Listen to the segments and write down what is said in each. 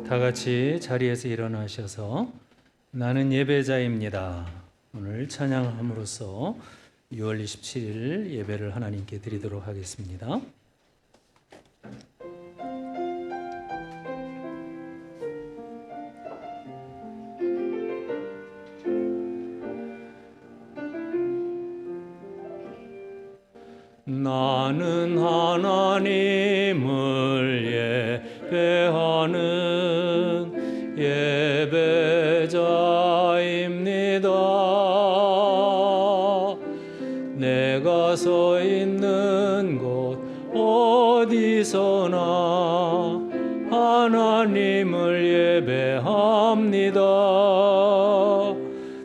다 같이 자리에서 일어나셔서 나는 예배자입니다. 오늘 찬양함으로써 6월 27일 예배를 하나님께 드리도록 하겠습니다. 나는 하나님을 예배하는 예배자입니다. 내가 서 있는 곳 어디서나 하나님을 예배합니다.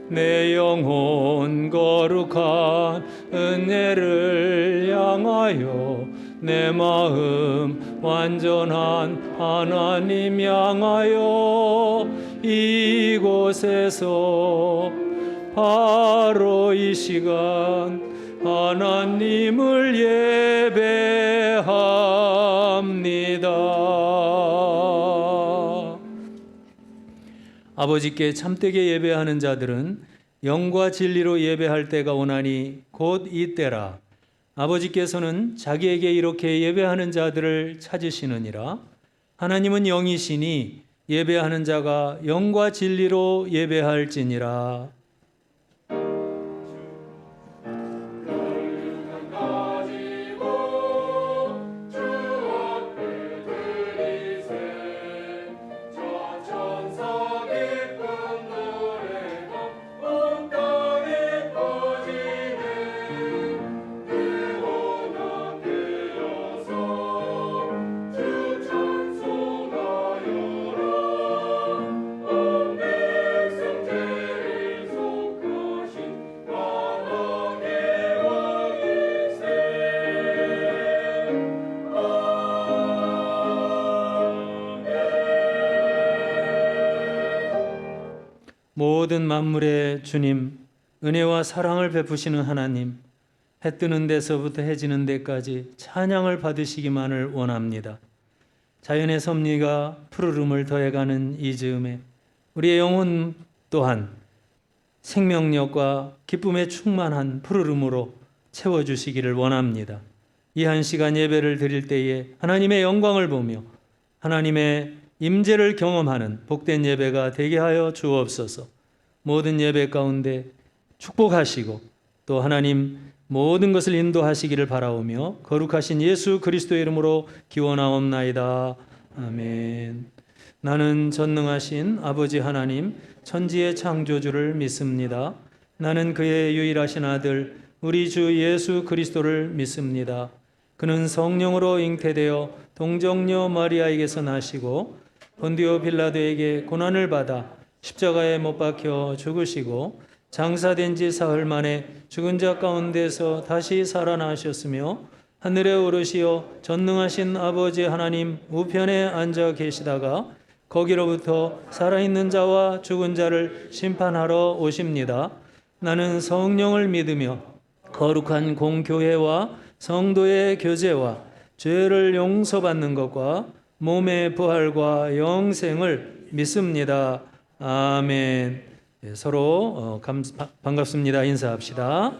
내 영혼 거룩한 은혜를 향하여 내 마음 완전한 하나님 향하여 이곳에서 바로 이 시간 하나님을 예배합니다. 아버지께 참되게 예배하는 자들은 영과 진리로 예배할 때가 오나니 곧 이때라. 아버지께서는 자기에게 이렇게 예배하는 자들을 찾으시느니라. 하나님은 영이시니 예배하는 자가 영과 진리로 예배할지니라. 모든 만물의 주님, 은혜와 사랑을 베푸시는 하나님, 해 뜨는 데서부터 해 지는 데까지 찬양을 받으시기만을 원합니다. 자연의 섭리가 푸르름을 더해가는 이 즈음에 우리의 영혼 또한 생명력과 기쁨에 충만한 푸르름으로 채워주시기를 원합니다. 이 한 시간 예배를 드릴 때에 하나님의 영광을 보며 하나님의 임재를 경험하는 복된 예배가 되게 하여 주옵소서. 모든 예배 가운데 축복하시고 또 하나님 모든 것을 인도하시기를 바라오며 거룩하신 예수 그리스도의 이름으로 기원하옵나이다. 아멘. 나는 전능하신 아버지 하나님 천지의 창조주를 믿습니다. 나는 그의 유일하신 아들 우리 주 예수 그리스도를 믿습니다. 그는 성령으로 잉태되어 동정녀 마리아에게서 나시고 본디오 빌라도에게 고난을 받아 십자가에 못 박혀 죽으시고 장사된 지 사흘 만에 죽은 자 가운데서 다시 살아나셨으며 하늘에 오르시어 전능하신 아버지 하나님 우편에 앉아 계시다가 거기로부터 살아있는 자와 죽은 자를 심판하러 오십니다. 나는 성령을 믿으며 거룩한 공교회와 성도의 교제와 죄를 용서받는 것과 몸의 부활과 영생을 믿습니다. 아멘. 서로 반갑습니다. 인사합시다.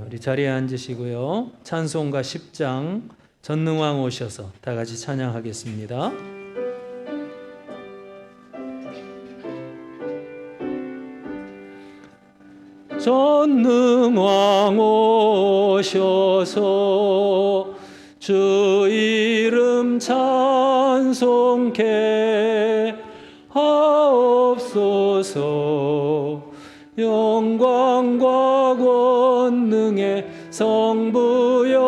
우리 자리에 앉으시고요. 찬송가 10장 전능왕 오셔서 다 같이 찬양하겠습니다. 전능왕 오셔서 주 이름 찬송케 하옵소서. 영광과 권능의 성부여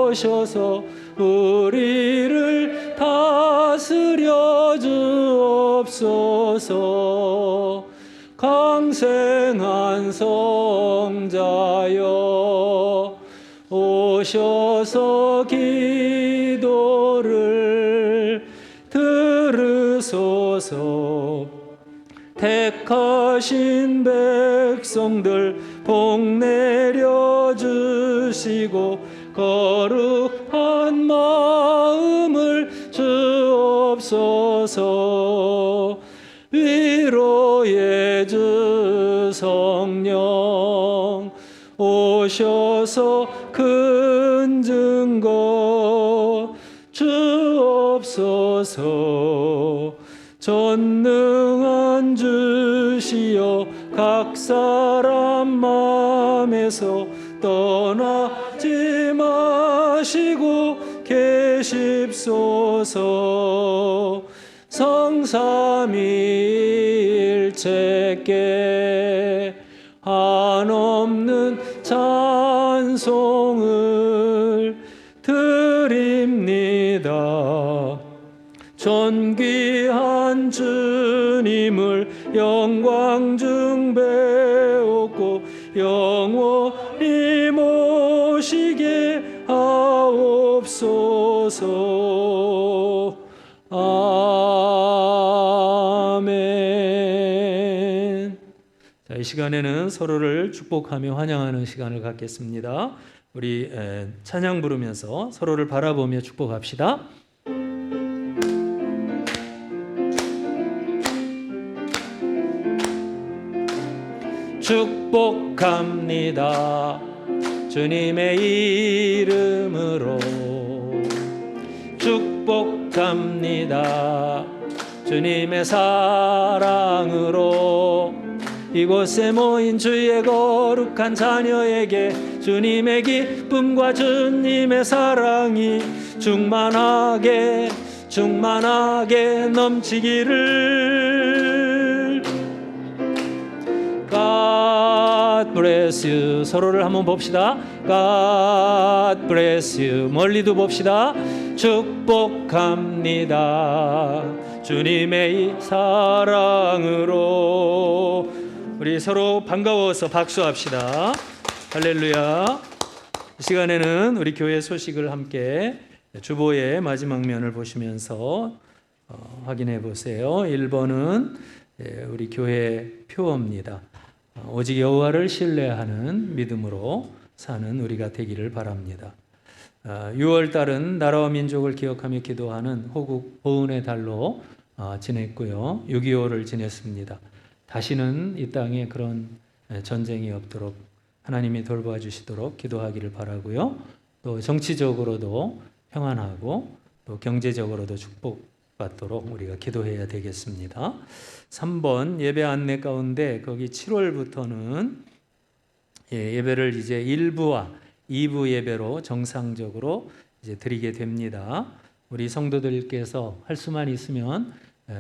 오셔서 우리를 다스려 주옵소서. 강생한 성자여 오셔서 기도를 들으소서. 택하신 백성들 복 내려주시고 거룩한 마음을 주옵소서. 주옵소서. 위로의 주 성령 오셔서 큰 증거 주옵소서. 전능한 주시여 각 사람 마음에서 떠나지 마시고 계십소서. 성삼위일체께 한없는 찬송을 드립니다. 존귀한 주님을 영광 중배우고 영원히 모시게 하옵소서. 아멘. 자, 이 시간에는 서로를 축복하며 환영하는 시간을 갖겠습니다. 우리 찬양 부르면서 서로를 바라보며 축복합시다. 축복합니다. 주님의 이름으로 축복합니다. 주님의 사랑으로 이곳에 모인 주의 거룩한 자녀에게 주님의 기쁨과 주님의 사랑이 충만하게 넘치기를. God bless you. 서로를 한번 봅시다. God bless you. 멀리도 봅시다. 축복합니다. 주님의 사랑으로. 우리 서로 반가워서 박수합시다. 할렐루야. 이 시간에는 우리 교회 소식을 함께 주보의 마지막 면을 보시면서 확인해 보세요. 1번은 우리 교회 표어입니다. 오직 여호와를 신뢰하는 믿음으로 사는 우리가 되기를 바랍니다. 6월달은 나라와 민족을 기억하며 기도하는 호국 보훈의 달로 지냈고요. 6.25를 지냈습니다. 다시는 이 땅에 그런 전쟁이 없도록 하나님이 돌봐 주시도록 기도하기를 바라고요. 또 정치적으로도 평안하고 또 경제적으로도 축복받도록 우리가 기도해야 되겠습니다. 3번 예배 안내 가운데 거기 7월부터는 예배를 이제 1부와 2부 예배로 정상적으로 이제 드리게 됩니다. 우리 성도들께서 할 수만 있으면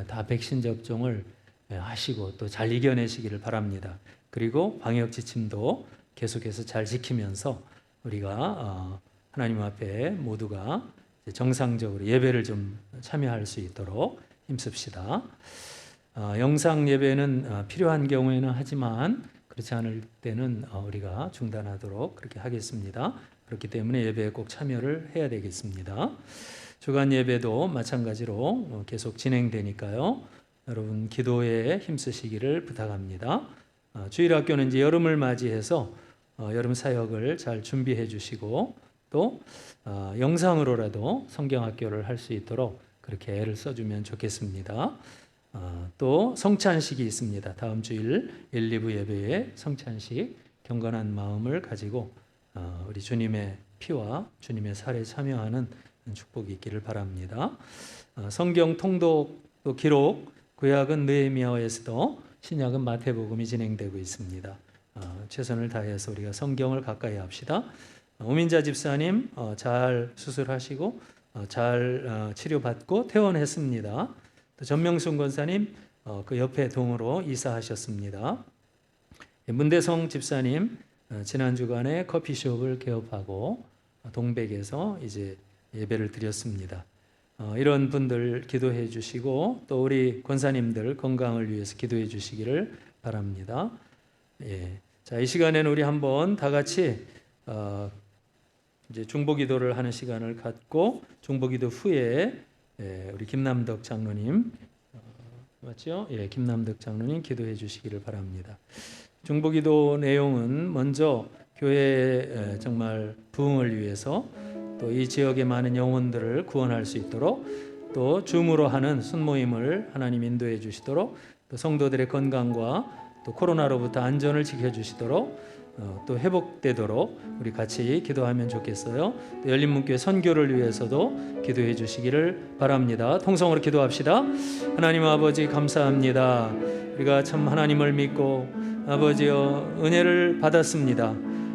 다 백신 접종을 하시고 또 잘 이겨내시기를 바랍니다. 그리고 방역 지침도 계속해서 잘 지키면서 우리가 하나님 앞에 모두가 정상적으로 예배를 좀 참여할 수 있도록 힘씁시다. 영상 예배는 필요한 경우에는 하지만 그렇지 않을 때는 우리가 중단하도록 그렇게 하겠습니다. 그렇기 때문에 예배에 꼭 참여를 해야 되겠습니다. 주간 예배도 마찬가지로 계속 진행되니까요. 여러분 기도에 힘쓰시기를 부탁합니다. 주일학교는 이제 여름을 맞이해서 여름 사역을 잘 준비해 주시고 또 영상으로라도 성경학교를 할 수 있도록 그렇게 애를 써주면 좋겠습니다. 또 성찬식이 있습니다. 다음 주일 1, 2부 예배에 성찬식 경건한 마음을 가지고 우리 주님의 피와 주님의 살에 참여하는 축복이 있기를 바랍니다. 성경 통독 또 기록 구약은 느헤미야와 에스더, 신약은 마태복음이 진행되고 있습니다. 최선을 다해서 우리가 성경을 가까이 합시다. 오민자 집사님 잘 수술하시고 잘 치료받고 퇴원했습니다. 또 전명순 권사님 그 옆에 동으로 이사하셨습니다. 문대성 집사님 지난 주간에 커피숍을 개업하고 동백에서 이제 예배를 드렸습니다. 이런 분들 기도해 주시고 또 우리 권사님들 건강을 위해서 기도해 주시기를 바랍니다. 자, 이 시간에는 우리 한번 다 같이 이제 중보기도를 하는 시간을 갖고 중보기도 후에 우리 김남덕 장로님 맞죠? 김남덕 장로님 기도해 주시기를 바랍니다. 중보기도 내용은 먼저 교회의 정말 부흥을 위해서 또 이 지역의 많은 영혼들을 구원할 수 있도록 또 줌으로 하는 순모임을 하나님 인도해 주시도록, 또 성도들의 건강과 또 코로나로부터 안전을 지켜주시도록, 또 회복되도록 우리 같이 기도하면 좋겠어요. 또 열린문교회 선교를 위해서도 기도해 주시기를 바랍니다. 통성으로 기도합시다. 하나님 아버지 감사합니다. 우리가 참 하나님을 믿고 아버지여 은혜를 받았습니다.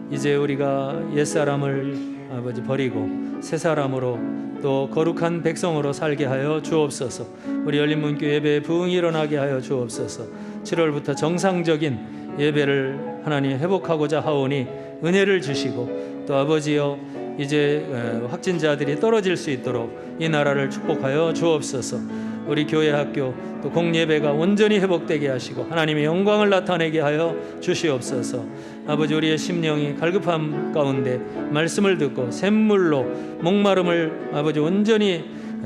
이제 우리가 옛사람을 아버지 버리고 새 사람으로 또 거룩한 백성으로 살게 하여 주옵소서. 우리 열린문교회 예배에 부흥이 일어나게 하여 주옵소서. 7월부터 정상적인 예배를 하나님 회복하고자 하오니 은혜를 주시고, 또 아버지여 이제 확진자들이 떨어질 수 있도록 이 나라를 축복하여 주옵소서. 우리 교회 학교 또 공예배가 온전히 회복되게 하시고 하나님의 영광을 나타내게 하여 주시옵소서. 아버지, 우리의 심령이 갈급함 가운데 말씀을 듣고 샘물로 목마름을 아버지 온전히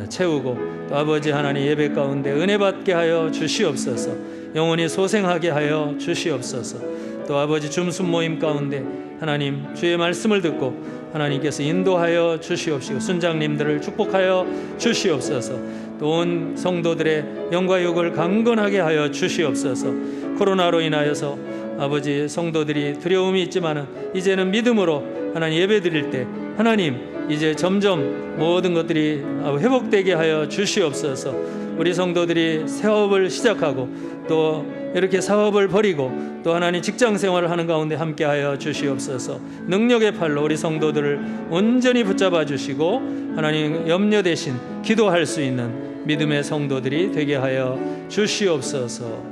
채우고, 또 아버지 하나님 예배 가운데 은혜 받게 하여 주시옵소서. 영원히 소생하게 하여 주시옵소서. 또 아버지 줌순 모임 가운데 하나님 주의 말씀을 듣고 하나님께서 인도하여 주시옵시고 순장님들을 축복하여 주시옵소서. 또 온 성도들의 영과 욕을 강건하게 하여 주시옵소서. 코로나로 인하여서 아버지 성도들이 두려움이 있지만은 이제는 믿음으로 하나님 예배 드릴 때 하나님 이제 점점 모든 것들이 회복되게 하여 주시옵소서. 우리 성도들이 사업을 시작하고 또 이렇게 사업을 버리고 또 하나님 직장 생활을 하는 가운데 함께하여 주시옵소서. 능력의 팔로 우리 성도들을 온전히 붙잡아 주시고 하나님 염려 대신 기도할 수 있는 믿음의 성도들이 되게 하여 주시옵소서.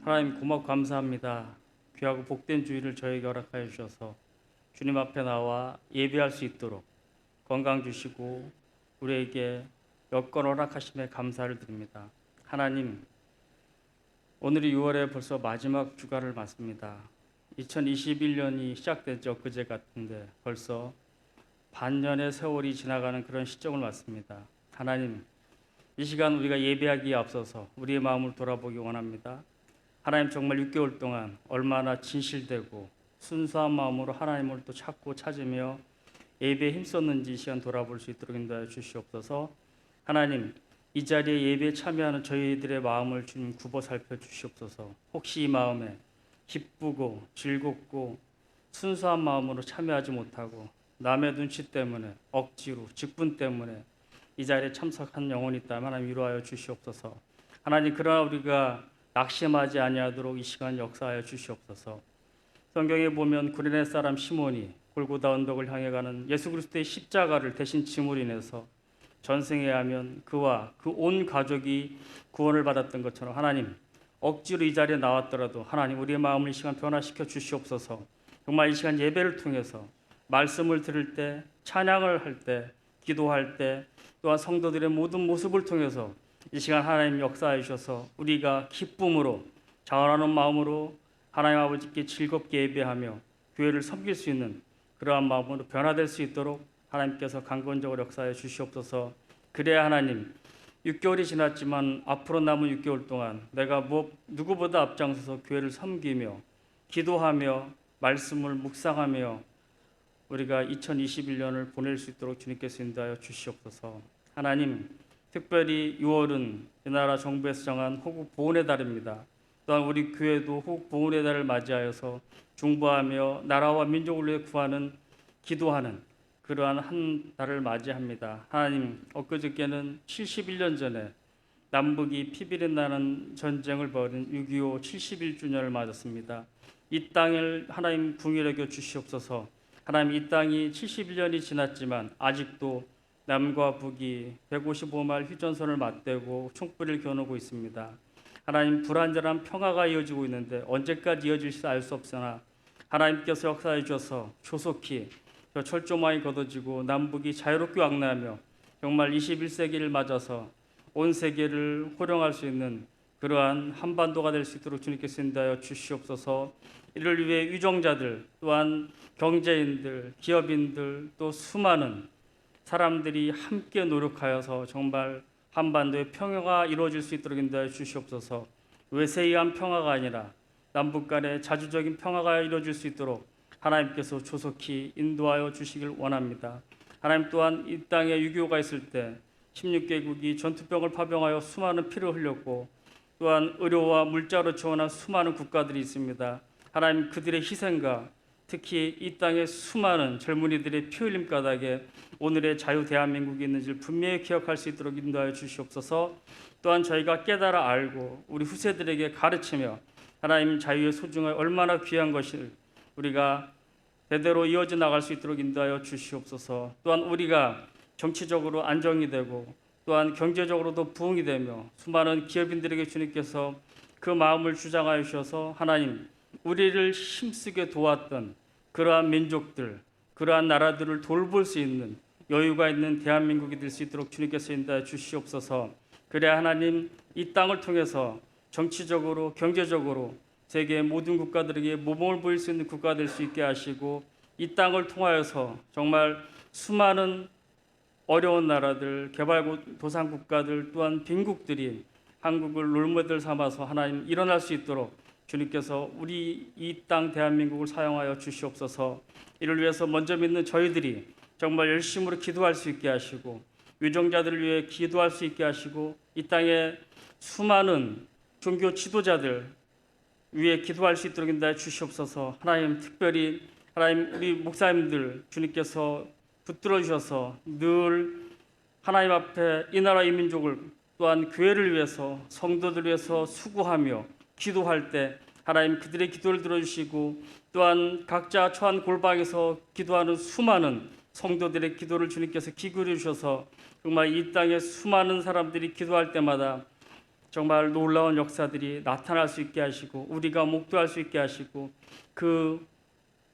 하나님 고맙고 감사합니다. 귀하고 복된 주일을 저에게 허락하여 주셔서 주님 앞에 나와 예배할 수 있도록 건강 주시고 우리에게 여건 허락하심에 감사를 드립니다. 하나님, 오늘이 6월에 벌써 마지막 주간을 맞습니다. 2021년이 시작된 지 엊그제 같은데 벌써 반년의 세월이 지나가는 그런 시점을 맞습니다. 하나님, 이 시간 우리가 예배하기에 앞서서 우리의 마음을 돌아보기 원합니다. 하나님, 정말 6개월 동안 얼마나 진실되고 순수한 마음으로 하나님을 또 찾고 찾으며 예배에 힘썼는지 이 시간 돌아볼 수 있도록 인도하여 주시옵소서. 하나님, 이 자리에 예배에 참여하는 저희들의 마음을 주님 굽어 살펴 주시옵소서. 혹시 이 마음에 기쁘고 즐겁고 순수한 마음으로 참여하지 못하고 남의 눈치 때문에 억지로 직분 때문에 이 자리에 참석한 영혼이 있다면 하나님 위로하여 주시옵소서. 하나님, 그러나 우리가 낙심하지 아니하도록 이 시간 역사하여 주시옵소서. 성경에 보면 구레네 사람 시몬이 골고다 언덕을 향해 가는 예수 그리스도의 십자가를 대신 짐으로 인해서 전생에 하면 그와 그 온 가족이 구원을 받았던 것처럼 하나님, 억지로 이 자리에 나왔더라도 하나님 우리의 마음을 이 시간 변화시켜 주시옵소서. 정말 이 시간 예배를 통해서 말씀을 들을 때, 찬양을 할 때, 기도할 때, 또한 성도들의 모든 모습을 통해서 이 시간 하나님 역사해 주셔서 우리가 기쁨으로 자원하는 마음으로 하나님 아버지께 즐겁게 예배하며 교회를 섬길 수 있는 그러한 마음으로 변화될 수 있도록 하나님께서 강건적으로 역사해 주시옵소서. 그래야 하나님, 6개월이 지났지만 앞으로 남은 6개월 동안 내가 누구보다 앞장서서 교회를 섬기며 기도하며 말씀을 묵상하며 우리가 2021년을 보낼 수 있도록 주님께서 인도하여 주시옵소서. 하나님, 특별히 6월은 이 나라 정부에서 정한 호국 보훈의 달입니다. 또한 우리 교회도 호국 보훈의 달을 맞이하여서 중보하며 나라와 민족을 위해 구하는 기도하는 그러한 한 달을 맞이합니다. 하나님, 엊그저께는 71년 전에 남북이 피비린 나는 전쟁을 벌인 6.25 71주년을 맞았습니다. 이 땅을 하나님 궁일에 여겨 주시옵소서. 하나님, 이 땅이 71년이 지났지만 아직도 남과 북이 155마일 휴전선을 맞대고 총불을 겨누고 있습니다. 하나님, 불안전한 평화가 이어지고 있는데 언제까지 이어질지 알 수 없으나 하나님께서 역사해 주셔서 조속히 저 철조망이 걷어지고 남북이 자유롭게 왕래하며 정말 21세기를 맞아서 온 세계를 호령할 수 있는 그러한 한반도가 될 수 있도록 주님께서 인도하여 주시옵소서. 이를 위해 유정자들, 또한 경제인들, 기업인들, 또 수많은 사람들이 함께 노력하여서 정말 한반도의 평화가 이루어질 수 있도록 인도하여 주시옵소서. 외세이한 평화가 아니라 남북 간의 자주적인 평화가 이루어질 수 있도록 하나님께서 조속히 인도하여 주시길 원합니다. 하나님 또한 이 땅에 6.25가 있을 때 16개국이 전투병을 파병하여 수많은 피를 흘렸고 또한 의료와 물자로 지원한 수많은 국가들이 있습니다. 하나님 그들의 희생과 특히 이 땅의 수많은 젊은이들의 피 흘림 가닥에 오늘의 자유 대한민국이 있는지를 분명히 기억할 수 있도록 인도하여 주시옵소서. 또한 저희가 깨달아 알고 우리 후세들에게 가르치며 하나님 자유의 소중함이 얼마나 귀한 것을 우리가 대대로 이어져 나갈 수 있도록 인도하여 주시옵소서. 또한 우리가 정치적으로 안정이 되고 또한 경제적으로도 부흥이 되며 수많은 기업인들에게 주님께서 그 마음을 주장하여 주셔서 하나님 우리를 힘쓰게 도왔던 그러한 민족들, 그러한 나라들을 돌볼 수 있는 여유가 있는 대한민국이 될 수 있도록 주님께서 인도하여 주시옵소서. 그래야 하나님 이 땅을 통해서 정치적으로 경제적으로 세계의 모든 국가들에게 모범을 보일 수 있는 국가가 될 수 있게 하시고 이 땅을 통하여서 정말 수많은 어려운 나라들, 개발도상 국가들 또한 빈국들이 한국을 롤모델 삼아서 하나님 일어날 수 있도록 주님께서 우리 이 땅 대한민국을 사용하여 주시옵소서. 이를 위해서 먼저 믿는 저희들이 정말 열심으로 기도할 수 있게 하시고 유정자들을 위해 기도할 수 있게 하시고 이 땅에 수많은 종교 지도자들 위해 기도할 수 있도록 인도해 주시옵소서. 하나님 특별히 하나님 우리 목사님들 주님께서 붙들어 주셔서 늘 하나님 앞에 이 나라 이 민족을 또한 교회를 위해서 성도들 위해서 수고하며 기도할 때 하나님 그들의 기도를 들어주시고 또한 각자 처한 골방에서 기도하는 수많은 성도들의 기도를 주님께서 기울여 주셔서 정말 이 땅에 수많은 사람들이 기도할 때마다 정말 놀라운 역사들이 나타날 수 있게 하시고 우리가 목도할 수 있게 하시고 그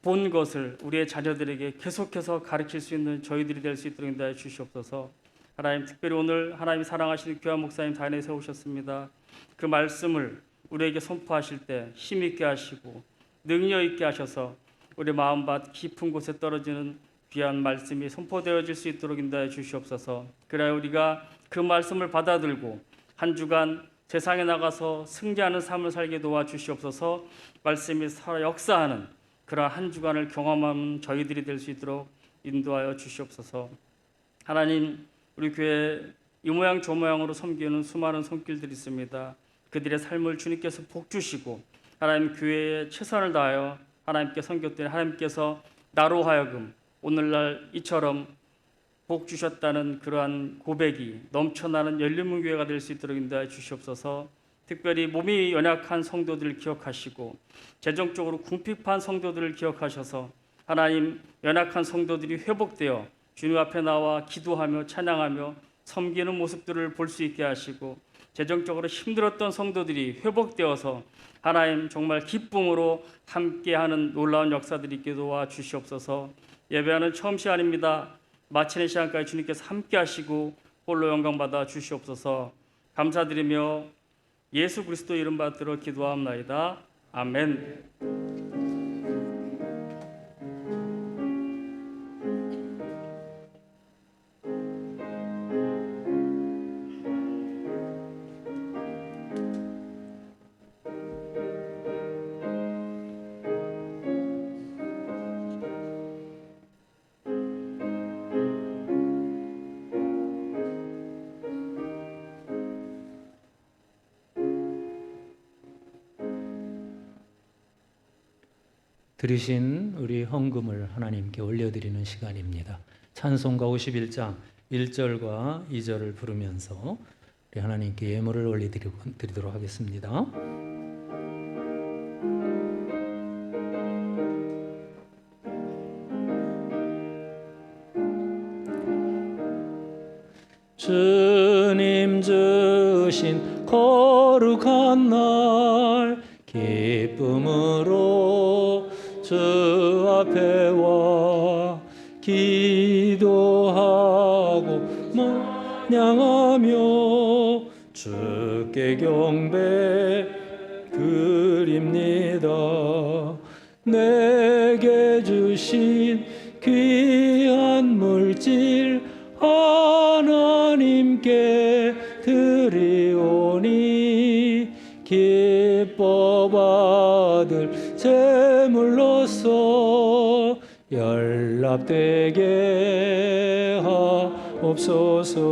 본 것을 우리의 자녀들에게 계속해서 가르칠 수 있는 저희들이 될 수 있도록 인도해 주시옵소서. 하나님 특별히 오늘 하나님이 사랑하시는 귀한 목사님 단에 세우셨습니다. 그 말씀을 우리에게 선포하실 때 힘있게 하시고 능력 있게 하셔서 우리 마음밭 깊은 곳에 떨어지는 귀한 말씀이 선포되어질 수 있도록 인도해 주시옵소서. 그래야 우리가 그 말씀을 받아들고 한 주간 세상에 나가서 승리하는 삶을 살게 도와주시옵소서. 말씀이 살아 역사하는 그러한 한 주간을 경험하는 저희들이 될 수 있도록 인도하여 주시옵소서. 하나님 우리 교회 이 모양 저 모양으로 섬기는 수많은 손길들이 있습니다. 그들의 삶을 주님께서 복 주시고 하나님 교회에 최선을 다하여 하나님께 섬겼더니 하나님께서 나로 하여금 오늘날 이처럼 복 주셨다는 그러한 고백이 넘쳐나는 열린문 교회가 될 수 있도록 인도해 주시옵소서. 특별히 몸이 연약한 성도들을 기억하시고 재정적으로 궁핍한 성도들을 기억하셔서 하나님 연약한 성도들이 회복되어 주님 앞에 나와 기도하며 찬양하며 섬기는 모습들을 볼 수 있게 하시고 재정적으로 힘들었던 성도들이 회복되어서 하나님 정말 기쁨으로 함께하는 놀라운 역사들이 있게 도와주시옵소서. 예배하는 처음 시간입니다. 마치는 시간까지 주님께서 함께하시고 홀로 영광 받아 주시옵소서. 감사드리며 예수 그리스도 이름 받들어 기도하옵나이다. 아멘. 드리신 우리 헌금을 하나님께 올려드리는 시간입니다. 찬송가 51장 1절과 2절을 부르면서 우리 하나님께 예물을 올려드리도록 하겠습니다. 주님 주신 거룩한 날 기쁨으로 주 앞에 와 기도하고 찬양하며 주께 경배 드립니다. 내게 주신 귀한 물질 하나님께 드리오니 기뻐 받을 제물로서 연락되게 하옵소서.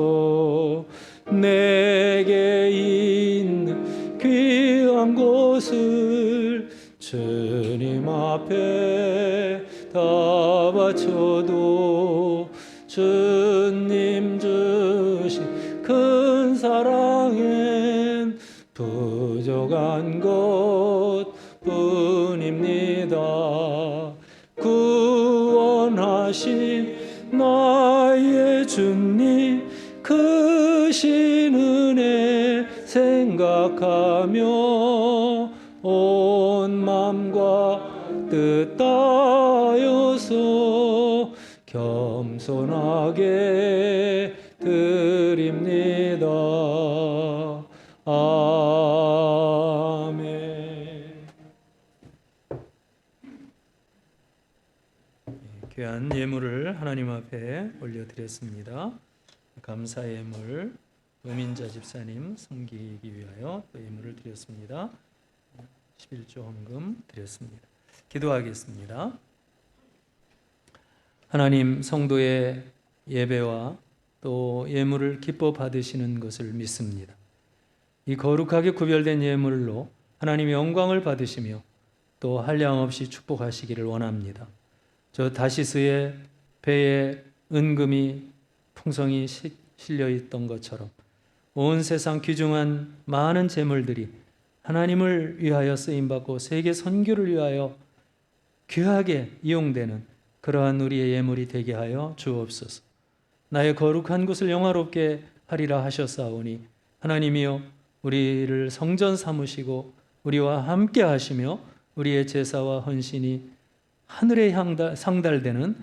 내게 있는 귀한 곳을 주님 앞에 다 바쳐도 주님 주신 큰 사랑엔 부족한 것뿐입니다. 구원하신 나의 주님 크신 은혜 생각하며 온 맘과 뜻 다하여서 겸손하게 드립니다. 아멘. 귀한 예물을 하나님 앞에 올려드렸습니다. 감사 예물 노민자 집사님 섬기기 위하여 또 예물을 드렸습니다. 11조 헌금 드렸습니다. 기도하겠습니다. 하나님, 성도의 예배와 또 예물을 기뻐 받으시는 것을 믿습니다. 이 거룩하게 구별된 예물로 하나님의 영광을 받으시며 또 한량없이 축복하시기를 원합니다. 저 다시스의 배에 은금이 풍성히 실려 있던 것처럼 온 세상 귀중한 많은 재물들이 하나님을 위하여 쓰임받고 세계 선교를 위하여 귀하게 이용되는 그러한 우리의 예물이 되게 하여 주옵소서. 나의 거룩한 곳을 영화롭게 하리라 하셨사오니 하나님이여 우리를 성전 삼으시고 우리와 함께 하시며 우리의 제사와 헌신이 하늘에 상달되는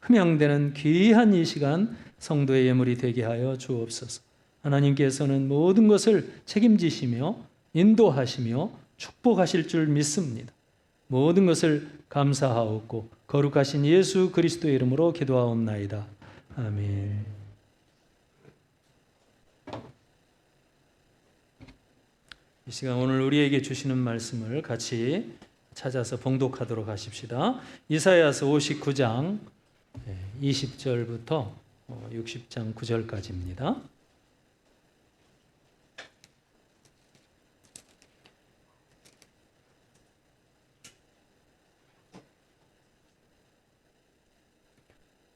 흠양되는 귀한 이 시간 성도의 예물이 되게 하여 주옵소서. 하나님께서는 모든 것을 책임지시며 인도하시며 축복하실 줄 믿습니다. 모든 것을 감사하옵고 거룩하신 예수 그리스도의 이름으로 기도하옵나이다. 아멘. 이 시간 오늘 우리에게 주시는 말씀을 같이 찾아서 봉독하도록 하십시다. 이사야서 59장 20절부터 60장 9절까지입니다.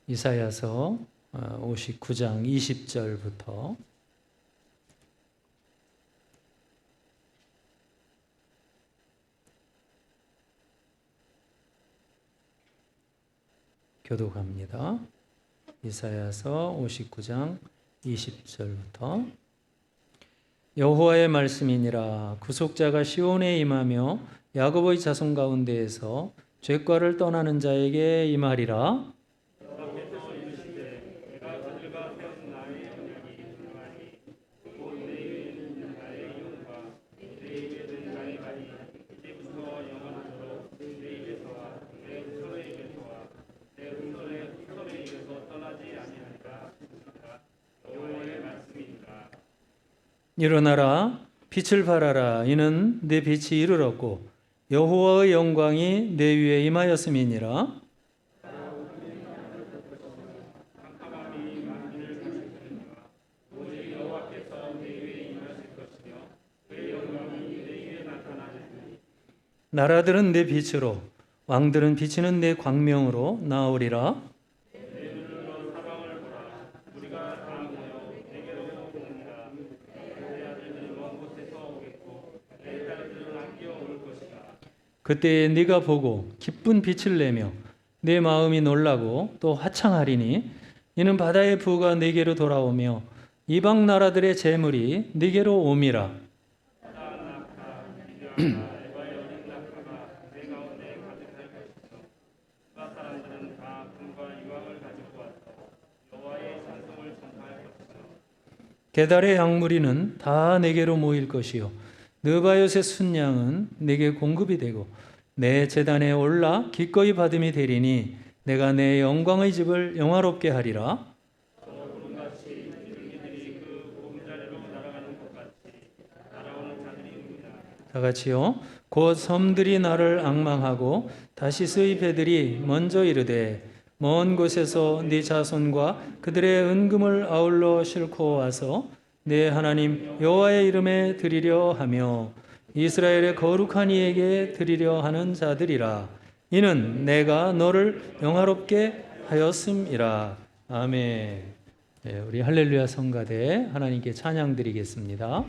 이사야서 59장 20절부터 교독합니다. 이사야서 59장 20절부터 여호와의 말씀이니라. 구속자가 시온에 임하며 야곱의 자손 가운데에서 죄과를 떠나는 자에게 임하리라. 일어나라, 빛을 발하라. 이는 내 빛이 이르렀고 여호와의 영광이 내 위에 임하였음이니라. 나라들은 내 빛으로, 왕들은 비치는 내 광명으로 나오리라. 그때에 네가 보고 기쁜 빛을 내며 내 마음이 놀라고 또 화창하리니 이는 바다의 부가 네게로 돌아오며 이방 나라들의 재물이 네게로 옴이라. 게달의 양무리는 다 내게로 모일 것이요 느바요의 순양은 내게 공급이 되고 내 제단에 올라 기꺼이 받음이 되리니 내가 내 영광의 집을 영화롭게 하리라. 다 같이요. 곧 섬들이 나를 앙망하고 다시스의 배들이 먼저 이르되 먼 곳에서 네 자손과 그들의 은금을 아울러 싣고 와서 내 하나님 여호와의 이름에 드리려 하며 이스라엘의 거룩한 이에게 드리려 하는 자들이라. 이는 내가 너를 영화롭게 하였음이라. 아멘. 네, 우리 할렐루야 성가대 하나님께 찬양 드리겠습니다.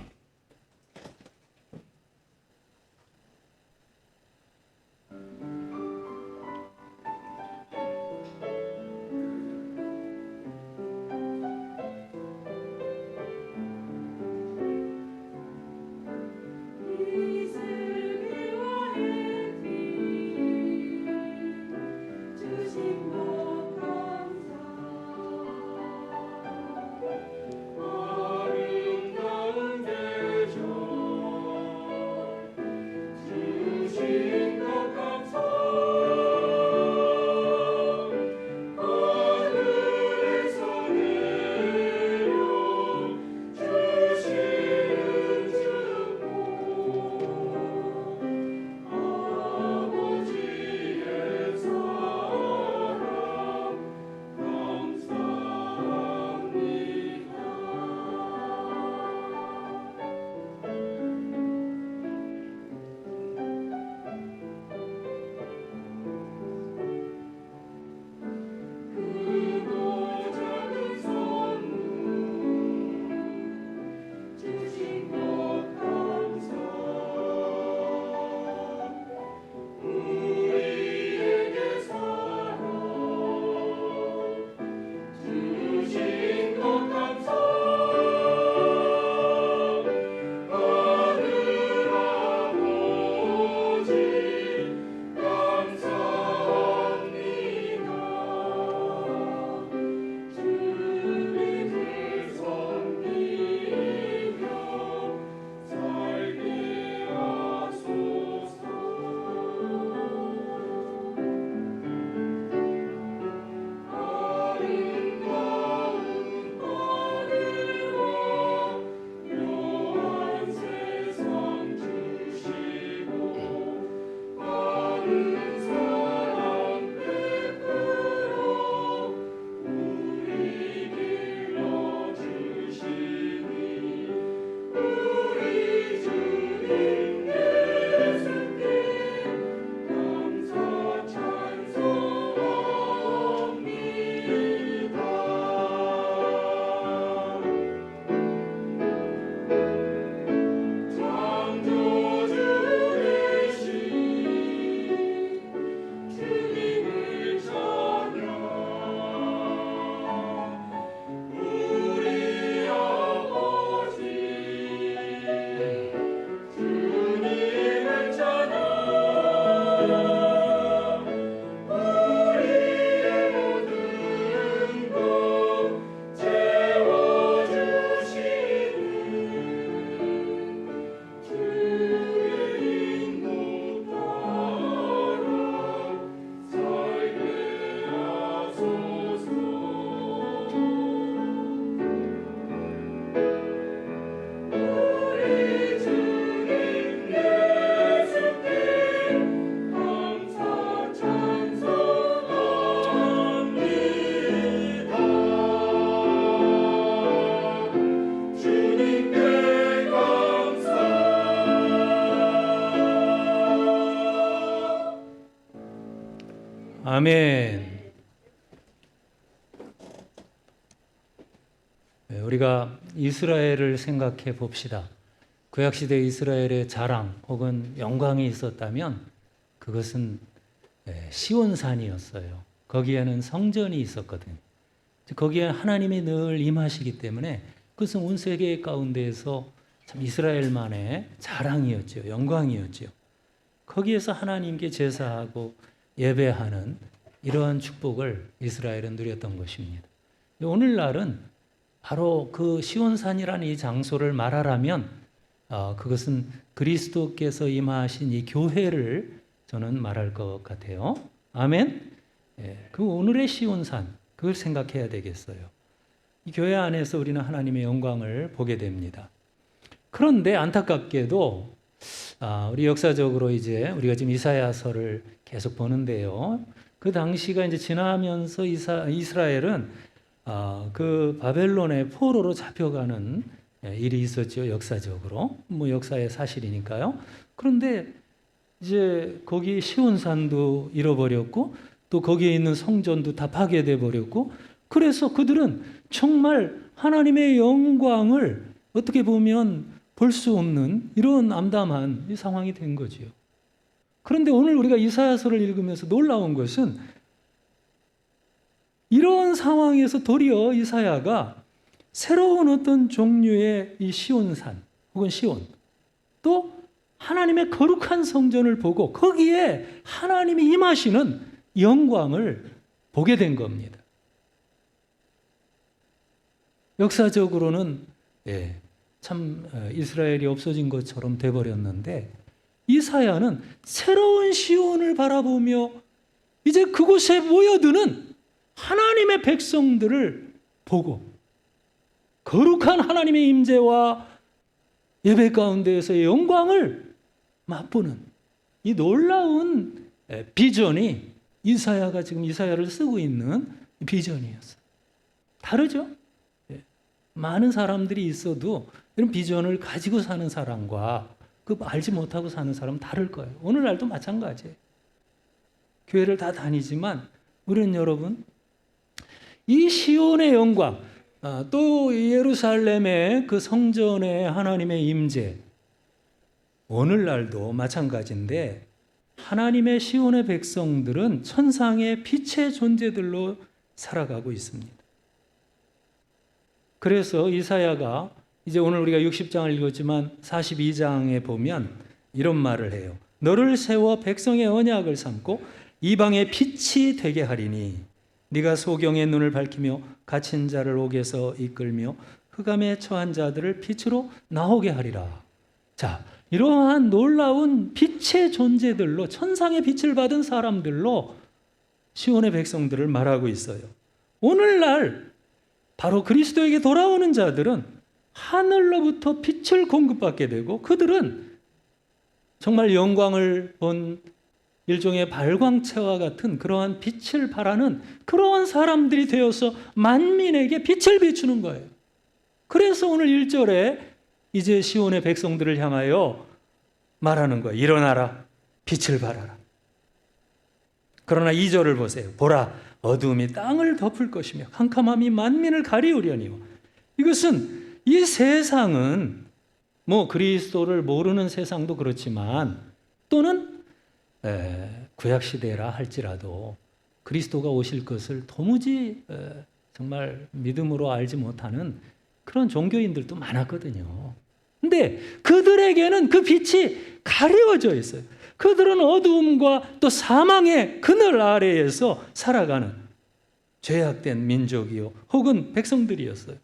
아멘. 우리가 이스라엘을 생각해 봅시다. 구약시대 이스라엘의 자랑 혹은 영광이 있었다면 그것은 시온산이었어요. 거기에는 성전이 있었거든요. 거기에 하나님이 늘 임하시기 때문에 그것은 온 세계 가운데에서 참 이스라엘만의 자랑이었죠. 영광이었죠. 거기에서 하나님께 제사하고 예배하는 이러한 축복을 이스라엘은 누렸던 것입니다. 오늘날은 바로 그 시온산이라는 이 장소를 말하라면 그것은 그리스도께서 임하신 이 교회를 저는 말할 것 같아요. 아멘. 그 오늘의 시온산 그걸 생각해야 되겠어요. 이 교회 안에서 우리는 하나님의 영광을 보게 됩니다. 그런데 안타깝게도 우리 역사적으로 이제 우리가 지금 이사야서를 계속 보는데요. 그 당시가 이제 지나면서 이스라엘은 그 바벨론의 포로로 잡혀가는 일이 있었죠. 역사적으로. 뭐 역사의 사실이니까요. 그런데 이제 거기 시온산도 잃어버렸고 또 거기에 있는 성전도 다 파괴돼 버렸고 그래서 그들은 정말 하나님의 영광을 어떻게 보면 볼 수 없는 이런 암담한 이 상황이 된 거지요. 그런데 오늘 우리가 이사야서를 읽으면서 놀라운 것은 이런 상황에서 도리어 이사야가 새로운 어떤 종류의 이 시온산 혹은 시온 또 하나님의 거룩한 성전을 보고 거기에 하나님이 임하시는 영광을 보게 된 겁니다. 역사적으로는 참 이스라엘이 없어진 것처럼 돼버렸는데 이사야는 새로운 시온을 바라보며 이제 그곳에 모여드는 하나님의 백성들을 보고 거룩한 하나님의 임재와 예배 가운데에서의 영광을 맛보는 이 놀라운 비전이 이사야가 지금 이사야를 쓰고 있는 비전이었어요. 다르죠? 많은 사람들이 있어도 이런 비전을 가지고 사는 사람과 그 알지 못하고 사는 사람은 다를 거예요. 오늘날도 마찬가지예요. 교회를 다 다니지만 우리는 여러분 이 시온의 영광 또 예루살렘의 그 성전의 하나님의 임재 오늘날도 마찬가지인데 하나님의 시온의 백성들은 천상의 빛의 존재들로 살아가고 있습니다. 그래서 이사야가 이제 오늘 우리가 60장을 읽었지만 42장에 보면 이런 말을 해요. 너를 세워 백성의 언약을 삼고 이방의 빛이 되게 하리니 네가 소경의 눈을 밝히며 갇힌 자를 옥에서 이끌며 흑암에 처한 자들을 빛으로 나오게 하리라. 자, 이러한 놀라운 빛의 존재들로 천상의 빛을 받은 사람들로 시온의 백성들을 말하고 있어요. 오늘날 바로 그리스도에게 돌아오는 자들은 하늘로부터 빛을 공급받게 되고 그들은 정말 영광을 본 일종의 발광체와 같은 그러한 빛을 발하는 그러한 사람들이 되어서 만민에게 빛을 비추는 거예요. 그래서 오늘 1절에 이제 시온의 백성들을 향하여 말하는 거예요. 일어나라, 빛을 발하라. 그러나 2절을 보세요. 보라, 어두움이 땅을 덮을 것이며 캄캄함이 만민을 가리우려니와. 이것은 이 세상은 뭐 그리스도를 모르는 세상도 그렇지만 또는 구약시대라 할지라도 그리스도가 오실 것을 도무지 정말 믿음으로 알지 못하는 그런 종교인들도 많았거든요. 근데 그들에게는 그 빛이 가려져 있어요. 그들은 어두움과 또 사망의 그늘 아래에서 살아가는 죄악된 민족이요 혹은 백성들이었어요.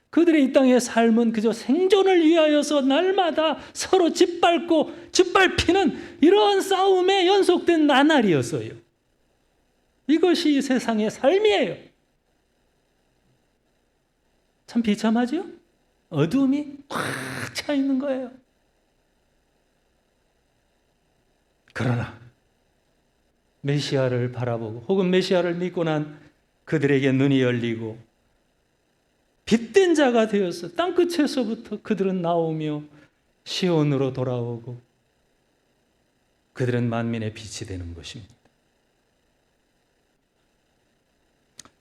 그들의 이 땅의 삶은 그저 생존을 위하여서 날마다 서로 짓밟히는 이러한 싸움에 연속된 나날이었어요. 이것이 세상의 삶이에요. 참 비참하죠? 어두움이 꽉 차 있는 거예요. 그러나 메시아를 바라보고 혹은 메시아를 믿고 난 그들에게 눈이 열리고 빛된 자가 되어서 땅끝에서부터 그들은 나오며 시온으로 돌아오고 그들은 만민의 빛이 되는 것입니다.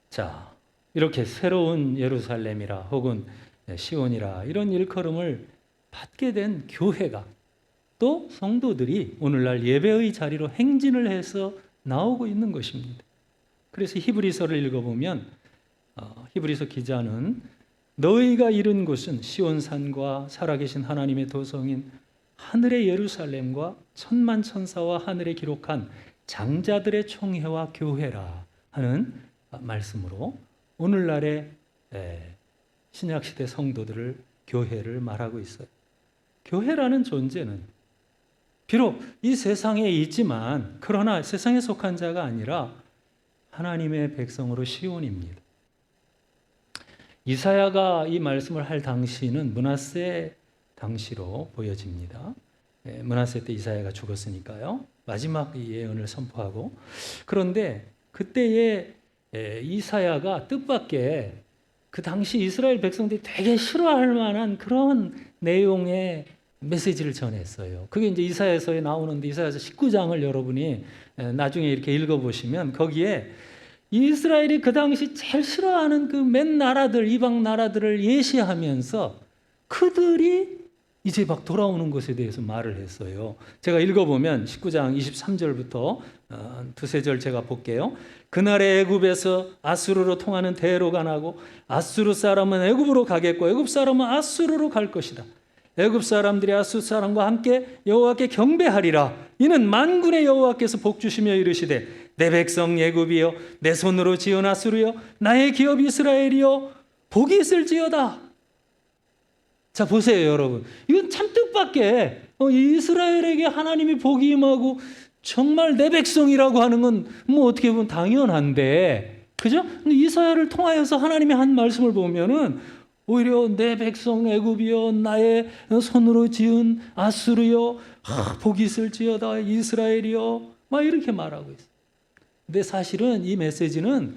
자, 이렇게 새로운 예루살렘이라 혹은 시온이라 이런 일컬음을 받게 된 교회가 또 성도들이 오늘날 예배의 자리로 행진을 해서 나오고 있는 것입니다. 그래서 히브리서를 읽어보면 히브리서 기자는 너희가 이른 곳은 시온산과 살아계신 하나님의 도성인 하늘의 예루살렘과 천만 천사와 하늘에 기록한 장자들의 총회와 교회라 하는 말씀으로 오늘날의 신약시대 성도들을 교회를 말하고 있어요. 교회라는 존재는 비록 이 세상에 있지만 그러나 세상에 속한 자가 아니라 하나님의 백성으로 시온입니다. 이사야가 이 말씀을 할 당시는 므낫세 당시로 보여집니다. 므낫세 때 이사야가 죽었으니까요. 마지막 이 예언을 선포하고, 그런데 그때의 이사야가 뜻밖의 그 당시 이스라엘 백성들이 되게 싫어할 만한 그런 내용의 메시지를 전했어요. 그게 이제 이사야서에 나오는데, 이사야서 19장을 여러분이 나중에 이렇게 읽어보시면 거기에 이스라엘이 그 당시 제일 싫어하는 그 맨 나라들, 이방 나라들을 예시하면서 그들이 이제 막 돌아오는 것에 대해서 말을 했어요. 제가 읽어보면 19장 23절부터 두세 절 제가 볼게요. 그날에 애굽에서 아수르로 통하는 대로가 나고 아수르 사람은 애굽으로 가겠고 애굽 사람은 아수르로 갈 것이다. 애굽 사람들이 아수르 사람과 함께 여호와께 경배하리라. 이는 만군의 여호와께서 복 주시며 이르시되 내 백성 애굽이여 내 손으로 지은 아수르여 나의 기업 이스라엘이여 복이 있을지어다. 자, 보세요, 여러분. 이건 참 뜻밖의 이스라엘에게 하나님이 복이 임하고 정말 내 백성이라고 하는 건 뭐 어떻게 보면 당연한데, 그죠? 근데 이사야를 통하여서 하나님이 한 말씀을 보면은 오히려 내 백성 애굽이여 나의 손으로 지은 아수르여 복이 있을지어다 이스라엘이여 막 이렇게 말하고 있어요. 근데 사실은 이 메시지는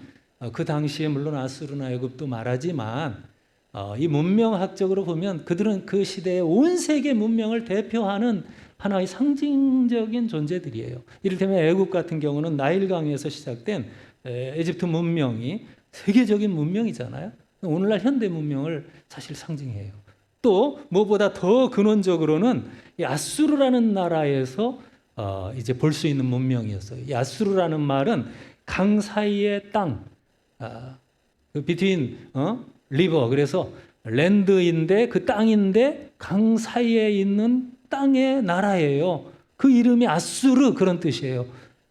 그 당시에 물론 아수르나 애굽도 말하지만 이 문명학적으로 보면 그들은 그 시대의 온 세계 문명을 대표하는 하나의 상징적인 존재들이에요. 이를테면 애굽 같은 경우는 나일강에서 시작된 에집트 문명이 세계적인 문명이잖아요. 오늘날 현대 문명을 사실 상징해요. 또 무엇보다 더 근원적으로는 이 아수르라는 나라에서 이제 볼 수 있는 문명이었어요. 이 아수르라는 말은 강 사이의 땅, between 리버, 그래서 랜드인데 그 땅인데 강 사이에 있는 땅의 나라예요. 그 이름이 아수르 그런 뜻이에요.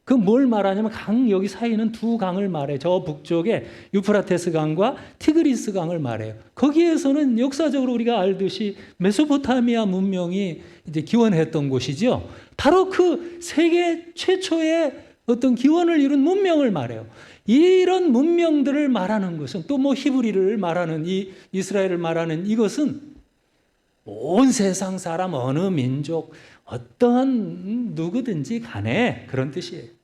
그 뭘 말하냐면 강 여기 사이는 두 강을 말해요. 저 북쪽에 유프라테스 강과 티그리스 강을 말해요. 거기에서는 역사적으로 우리가 알듯이 메소포타미아 문명이 이제 기원했던 곳이죠. 바로 그 세계 최초의 어떤 기원을 이룬 문명을 말해요. 이런 문명들을 말하는 것은 또 뭐 히브리를 말하는 이 이스라엘을 말하는 이것은 온 세상 사람 어느 민족 어떤 누구든지 간에 그런 뜻이에요.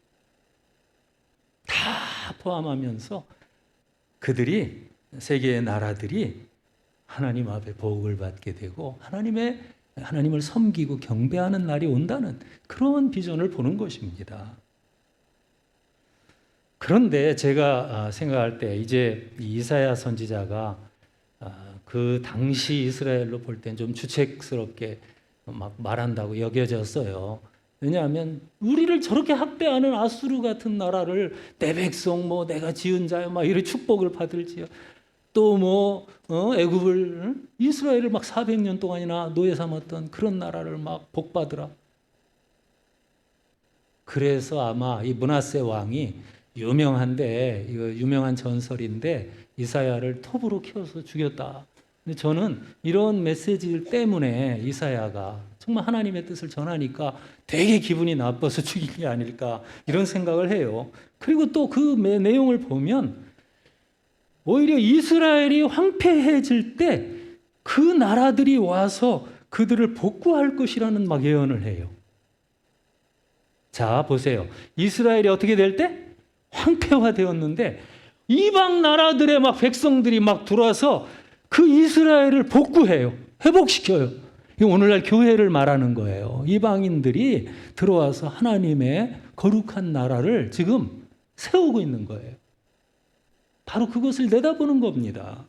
다 포함하면서 그들이 세계의 나라들이 하나님 앞에 복을 받게 되고 하나님을 섬기고 경배하는 날이 온다는 그런 비전을 보는 것입니다. 그런데 제가 생각할 때 이제 이사야 선지자가 그 당시 이스라엘로 볼 땐 좀 주책스럽게 막 말한다고 여겨졌어요. 왜냐하면 우리를 저렇게 학대하는 아수르 같은 나라를 내 백성 뭐 내가 지은 자요 막 이런 축복을 받을지요. 또 뭐 애굽을 이스라엘을 막 400년 동안이나 노예 삼았던 그런 나라를 막 복받으라. 그래서 아마 이 므낫세 왕이 유명한데 이거 유명한 전설인데 이사야를 톱으로 키워서 죽였다. 근데 저는 이런 메시지 때문에 이사야가 정말 하나님의 뜻을 전하니까 되게 기분이 나빠서 죽인 게 아닐까 이런 생각을 해요. 그리고 또 그 내용을 보면 오히려 이스라엘이 황폐해질 때 그 나라들이 와서 그들을 복구할 것이라는 막 예언을 해요. 자, 보세요. 이스라엘이 어떻게 될 때? 황폐화되었는데 이방 나라들의 막 백성들이 막 들어와서 그 이스라엘을 복구해요. 회복시켜요. 이 오늘날 교회를 말하는 거예요. 이방인들이 들어와서 하나님의 거룩한 나라를 지금 세우고 있는 거예요. 바로 그것을 내다보는 겁니다.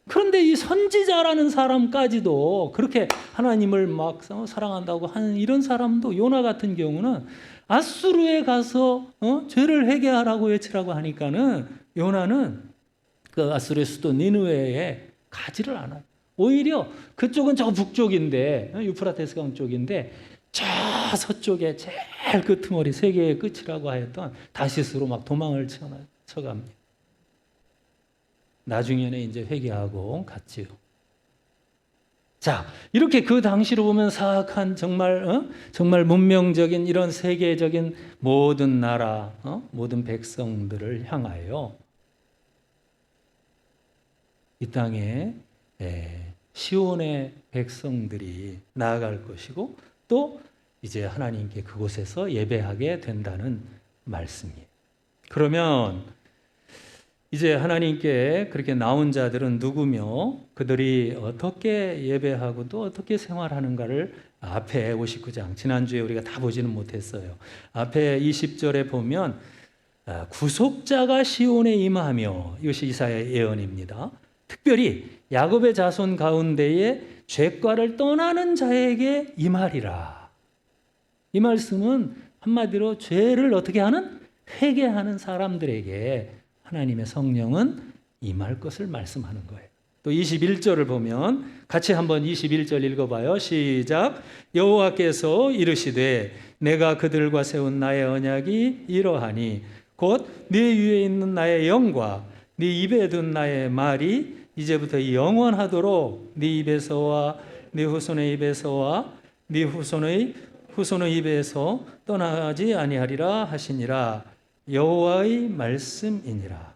그런데 이 선지자라는 사람까지도 그렇게 하나님을 막 사랑한다고 하는 이런 사람도 요나 같은 경우는 아수르에 가서 죄를 회개하라고 외치라고 하니까는 요나는 그 아수르의 수도 니느웨에 가지를 않아요. 오히려 그쪽은 저 북쪽인데 유프라테스 강 쪽인데 저 서쪽에 제일 끄트머리 세계의 끝이라고 하였던 다시스로 막 도망을 쳐갑니다. 나중에는 이제 회개하고 갔지요. 자, 이렇게 그 당시로 보면 사악한 정말 문명적인 이런 세계적인 모든 나라, 모든 백성들을 향하여 이 땅에 시온의 백성들이 나아갈 것이고 또 이제 하나님께 그곳에서 예배하게 된다는 말씀이에요. 그러면 이제 하나님께 그렇게 나온 자들은 누구며 그들이 어떻게 예배하고 또 어떻게 생활하는가를 앞에 59장 지난주에 우리가 다 보지는 못했어요. 앞에 20절에 보면 구속자가 시온에 임하며, 이것이 이사야의 예언입니다. 특별히 야곱의 자손 가운데에 죄과를 떠나는 자에게 임하리라. 이 말씀은 한마디로 죄를 어떻게 하는? 회개하는 사람들에게 하나님의 성령은 임할 것을 말씀하는 거예요. 또 21절을 보면 같이 한번 21절 읽어봐요. 시작. 여호와께서 이르시되 내가 그들과 세운 나의 언약이 이러하니 곧 네 위에 있는 나의 영과 네 입에 둔 나의 말이 이제부터 영원하도록 네 입에서와 네 후손의 입에서와 네 후손의 입에서 떠나지 아니하리라 하시니라. 여호와의 말씀이니라.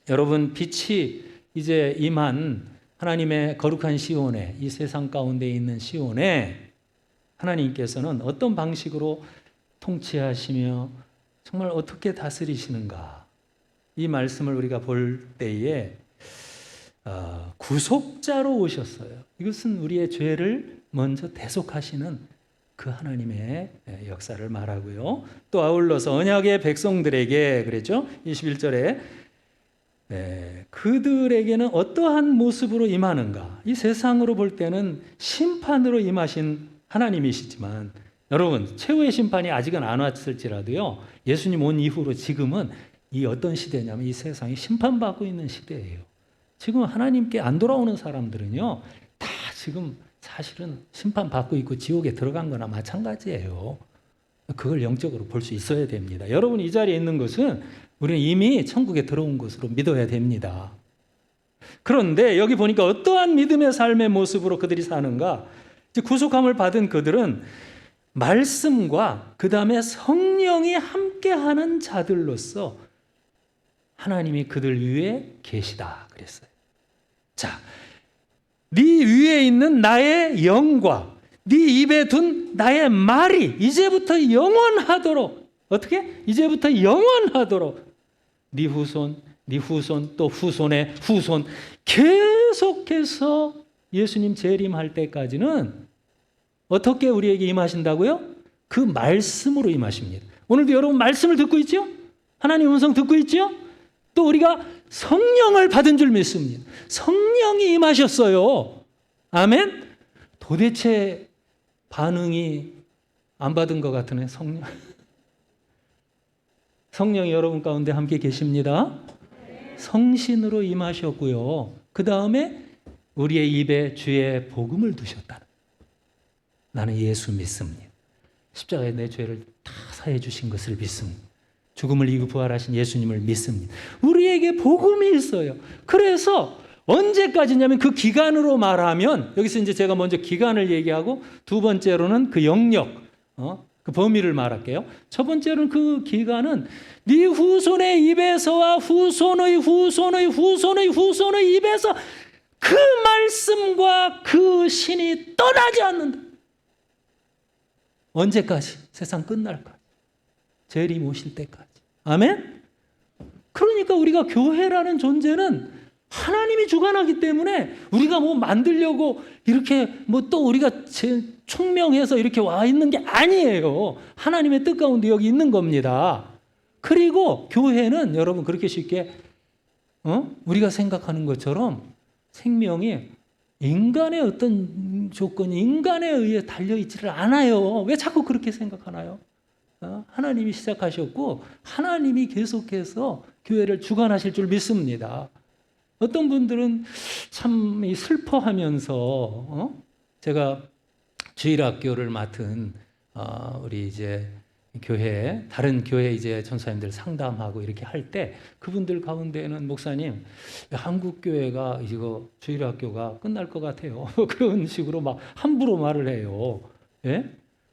여러분, 빛이 이제 임한 하나님의 거룩한 시온에, 이 세상 가운데 있는 시온에 하나님께서는 어떤 방식으로 통치하시며 정말 어떻게 다스리시는가, 이 말씀을 우리가 볼 때에 구속자로 오셨어요. 이것은 우리의 죄를 먼저 대속하시는 그 하나님의 역사를 말하고요. 또 아울러서 언약의 백성들에게 그랬죠. 21절에 그들에게는 어떠한 모습으로 임하는가. 이 세상으로 볼 때는 심판으로 임하신 하나님이시지만 여러분, 최후의 심판이 아직은 안 왔을지라도요, 예수님 온 이후로 지금은 이 어떤 시대냐면 이 세상이 심판받고 있는 시대예요. 지금 하나님께 안 돌아오는 사람들은요, 다 지금 사실은 심판받고 있고 지옥에 들어간 거나 마찬가지예요. 그걸 영적으로 볼 수 있어야 됩니다. 여러분, 이 자리에 있는 것은 우리는 이미 천국에 들어온 것으로 믿어야 됩니다. 그런데 여기 보니까 어떠한 믿음의 삶의 모습으로 그들이 사는가? 구속함을 받은 그들은 말씀과 그 다음에 성령이 함께하는 자들로서 하나님이 그들 위에 계시다 그랬어요. 자, 네 위에 있는 나의 영과 네 입에 둔 나의 말이 이제부터 영원하도록, 어떻게? 이제부터 영원하도록 네 후손 또 후손의 후손 계속해서 예수님 재림할 때까지는 어떻게 우리에게 임하신다고요? 그 말씀으로 임하십니다. 오늘도 여러분 말씀을 듣고 있죠? 하나님 음성 듣고 있죠? 또 우리가 성령을 받은 줄 믿습니다. 성령이 임하셨어요. 아멘? 도대체 반응이 안 받은 것 같으네. 성령이 여러분 가운데 함께 계십니다. 성신으로 임하셨고요. 그 다음에 우리의 입에 주의 복음을 두셨다. 나는 예수 믿습니다. 십자가에 내 죄를 다 사해 주신 것을 믿습니다. 죽음을 이기고 부활하신 예수님을 믿습니다. 우리에게 복음이 있어요. 그래서 언제까지냐면 그 기간으로 말하면, 여기서 이제 제가 먼저 기간을 얘기하고 두 번째로는 그 영역, 그 범위를 말할게요. 첫 번째로는 그 기간은 네 후손의 입에서와 후손의 후손의 후손의 후손의 입에서 그 말씀과 그 신이 떠나지 않는다. 언제까지? 세상 끝날까지. 재림 오실 때까지. 아멘? 그러니까 우리가 교회라는 존재는 하나님이 주관하기 때문에 우리가 뭐 만들려고 이렇게 뭐 또 우리가 총명해서 이렇게 와 있는 게 아니에요. 하나님의 뜻 가운데 여기 있는 겁니다. 그리고 교회는 여러분 그렇게 쉽게 우리가 생각하는 것처럼 생명이 인간의 어떤 조건이 인간에 의해 달려있지를 않아요. 왜 자꾸 그렇게 생각하나요? 하나님이 시작하셨고 하나님이 계속해서 교회를 주관하실 줄 믿습니다. 어떤 분들은 참 슬퍼하면서 제가 주일학교를 맡은 우리 이제 교회, 다른 교회 이제 전사님들 상담하고 이렇게 할 때 그분들 가운데는 목사님, 한국 교회가 이거 주일학교가 끝날 것 같아요. 그런 식으로 막 함부로 말을 해요. 예?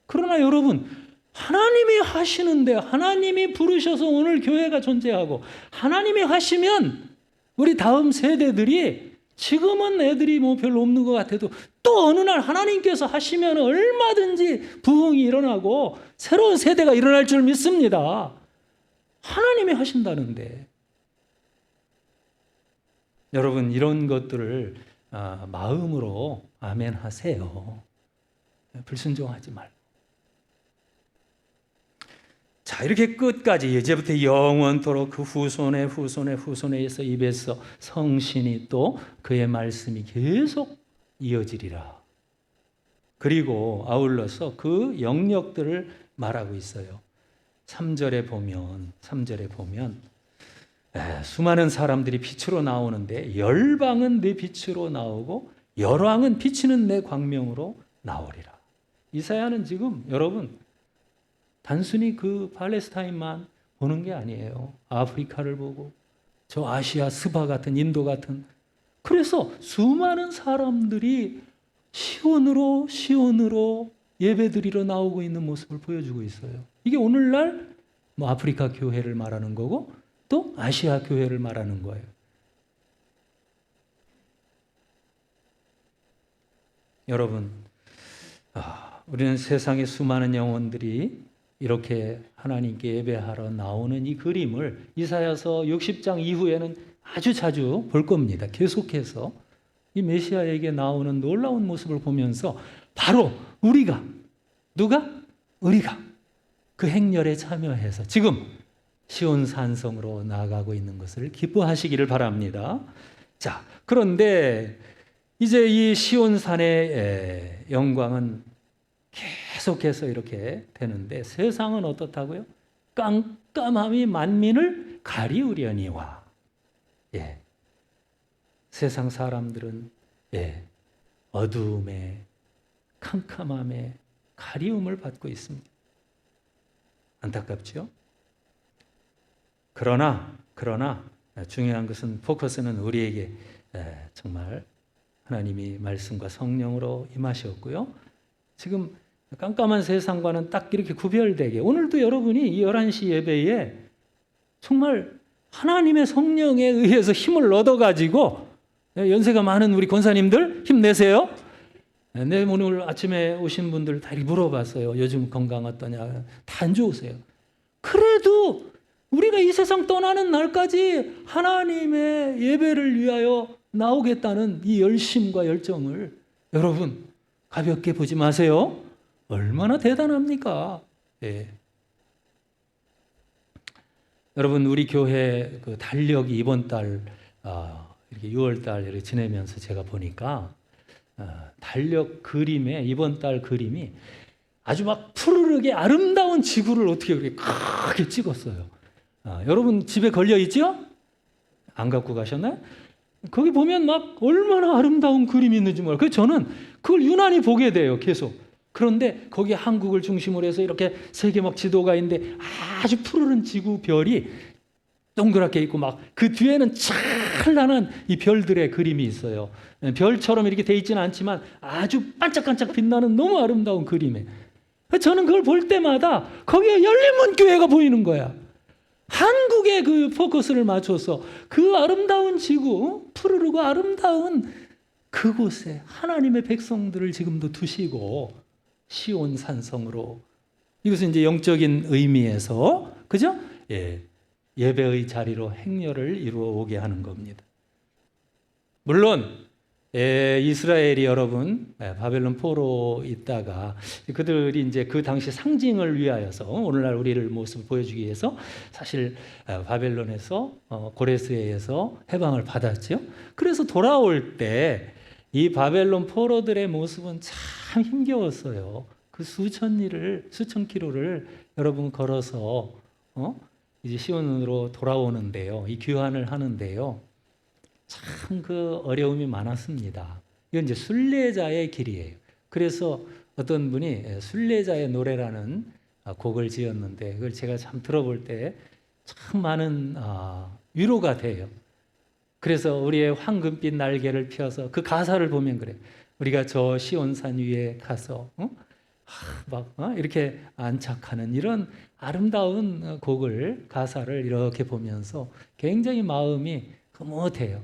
그러나 여러분, 하나님이 하시는데, 하나님이 부르셔서 오늘 교회가 존재하고 하나님이 하시면 우리 다음 세대들이 지금은 애들이 뭐 별로 없는 것 같아도 또 어느 날 하나님께서 하시면 얼마든지 부흥이 일어나고 새로운 세대가 일어날 줄 믿습니다. 하나님이 하신다는데. 여러분, 이런 것들을 마음으로 아멘 하세요. 불순종하지 말고. 자, 이렇게 끝까지 이제부터 영원토록 그 후손의 후손의 후손에서 입에서 성신이 또 그의 말씀이 계속 이어지리라. 그리고 아울러서 그 영역들을 말하고 있어요. 3절에 보면 수많은 사람들이 빛으로 나오는데 열방은 내 빛으로 나오고 열왕은 비치는 내 광명으로 나오리라. 이사야는 지금 여러분 단순히 그 팔레스타인만 보는 게 아니에요. 아프리카를 보고 저 아시아 스바 같은 인도 같은, 그래서 수많은 사람들이 시온으로 예배드리러 나오고 있는 모습을 보여주고 있어요. 이게 오늘날 뭐 아프리카 교회를 말하는 거고 또 아시아 교회를 말하는 거예요. 여러분, 우리는 세상의 수많은 영혼들이 이렇게 하나님께 예배하러 나오는 이 그림을 이사야서 60장 이후에는 아주 자주 볼 겁니다. 계속해서 이 메시아에게 나오는 놀라운 모습을 보면서 바로 우리가 그 행렬에 참여해서 지금 시온 산성으로 나아가고 있는 것을 기뻐하시기를 바랍니다. 자, 그런데 이제 이 시온 산의 영광은 계속해서 이렇게 되는데 세상은 어떻다고요? 깜깜함이 만민을 가리우려니와. 세상 사람들은 어두움에 캄캄함에 가리움을 받고 있습니다. 안타깝죠? 그러나 중요한 것은 포커스는 우리에게 정말 하나님이 말씀과 성령으로 임하셨고요. 지금 깜깜한 세상과는 딱 이렇게 구별되게 오늘도 여러분이 이 11시 예배에 정말 하나님의 성령에 의해서 힘을 얻어가지고, 연세가 많은 우리 권사님들 힘내세요. 네, 오늘 아침에 오신 분들 다 물어봤어요. 요즘 건강 어떠냐. 다 안 좋으세요. 그래도 우리가 이 세상 떠나는 날까지 하나님의 예배를 위하여 나오겠다는 이 열심과 열정을 여러분 가볍게 보지 마세요. 얼마나 대단합니까? 여러분, 우리 교회 그 달력이 이번 달 이렇게 6월 달 이렇게 지내면서 제가 보니까 달력 그림에 이번 달 그림이 아주 막 푸르르게 아름다운 지구를 어떻게 그렇게 크게 찍었어요. 여러분 집에 걸려 있죠? 안 갖고 가셨나요? 거기 보면 막 얼마나 아름다운 그림이 있는지 몰라요. 그래서 저는 그걸 유난히 보게 돼요, 계속. 그런데 거기 한국을 중심으로 해서 이렇게 세계 막 지도가 있는데 아주 푸르른 지구 별이 동그랗게 있고 막 그 뒤에는 찬란한 이 별들의 그림이 있어요. 별처럼 이렇게 돼 있지는 않지만 아주 반짝반짝 빛나는 너무 아름다운 그림에, 저는 그걸 볼 때마다 거기에 열린문교회가 보이는 거야. 한국에 그 포커스를 맞춰서 그 아름다운 지구, 푸르르고 아름다운 그곳에 하나님의 백성들을 지금도 두시고 시온 산성으로, 이것은 이제 영적인 의미에서 그죠? 예배의 자리로 행렬을 이루어 오게 하는 겁니다. 물론 이스라엘이 여러분 바벨론 포로 있다가 그들이 이제 그 당시 상징을 위하여서 오늘날 우리를 모습을 보여주기 위해서 사실 바벨론에서 고레스에 의해서 해방을 받았죠. 그래서 돌아올 때 이 바벨론 포로들의 모습은 참 힘겨웠어요. 그 수천 킬로를 여러분 걸어서 이제 시온으로 돌아오는데요. 이 귀환을 하는데요. 참 그 어려움이 많았습니다. 이건 이제 순례자의 길이에요. 그래서 어떤 분이 순례자의 노래라는 곡을 지었는데 그걸 제가 참 들어볼 때 참 많은 위로가 돼요. 그래서 우리의 황금빛 날개를 펴서 그 가사를 보면 그래. 우리가 저 시온산 위에 가서 이렇게 안착하는 이런 아름다운 곡을 가사를 이렇게 보면서 굉장히 마음이 흐뭇해요.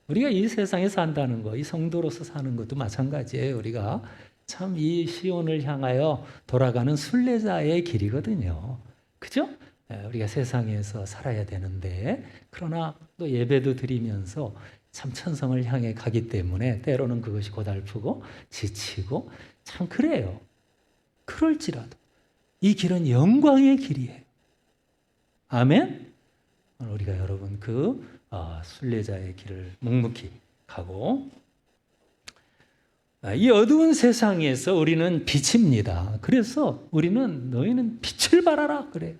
우리가 이 세상에 산다는 거, 이 성도로서 사는 것도 마찬가지예요. 우리가 참 이 시온을 향하여 돌아가는 순례자의 길이거든요. 그죠? 우리가 세상에서 살아야 되는데, 그러나 또 예배도 드리면서 참 천성을 향해 가기 때문에 때로는 그것이 고달프고 지치고 참 그래요. 그럴지라도 이 길은 영광의 길이에요. 아멘? 오늘 우리가 여러분 순례자의 길을 묵묵히 가고, 이 어두운 세상에서 우리는 빛입니다. 그래서 우리는 너희는 빛을 발하라 그래요.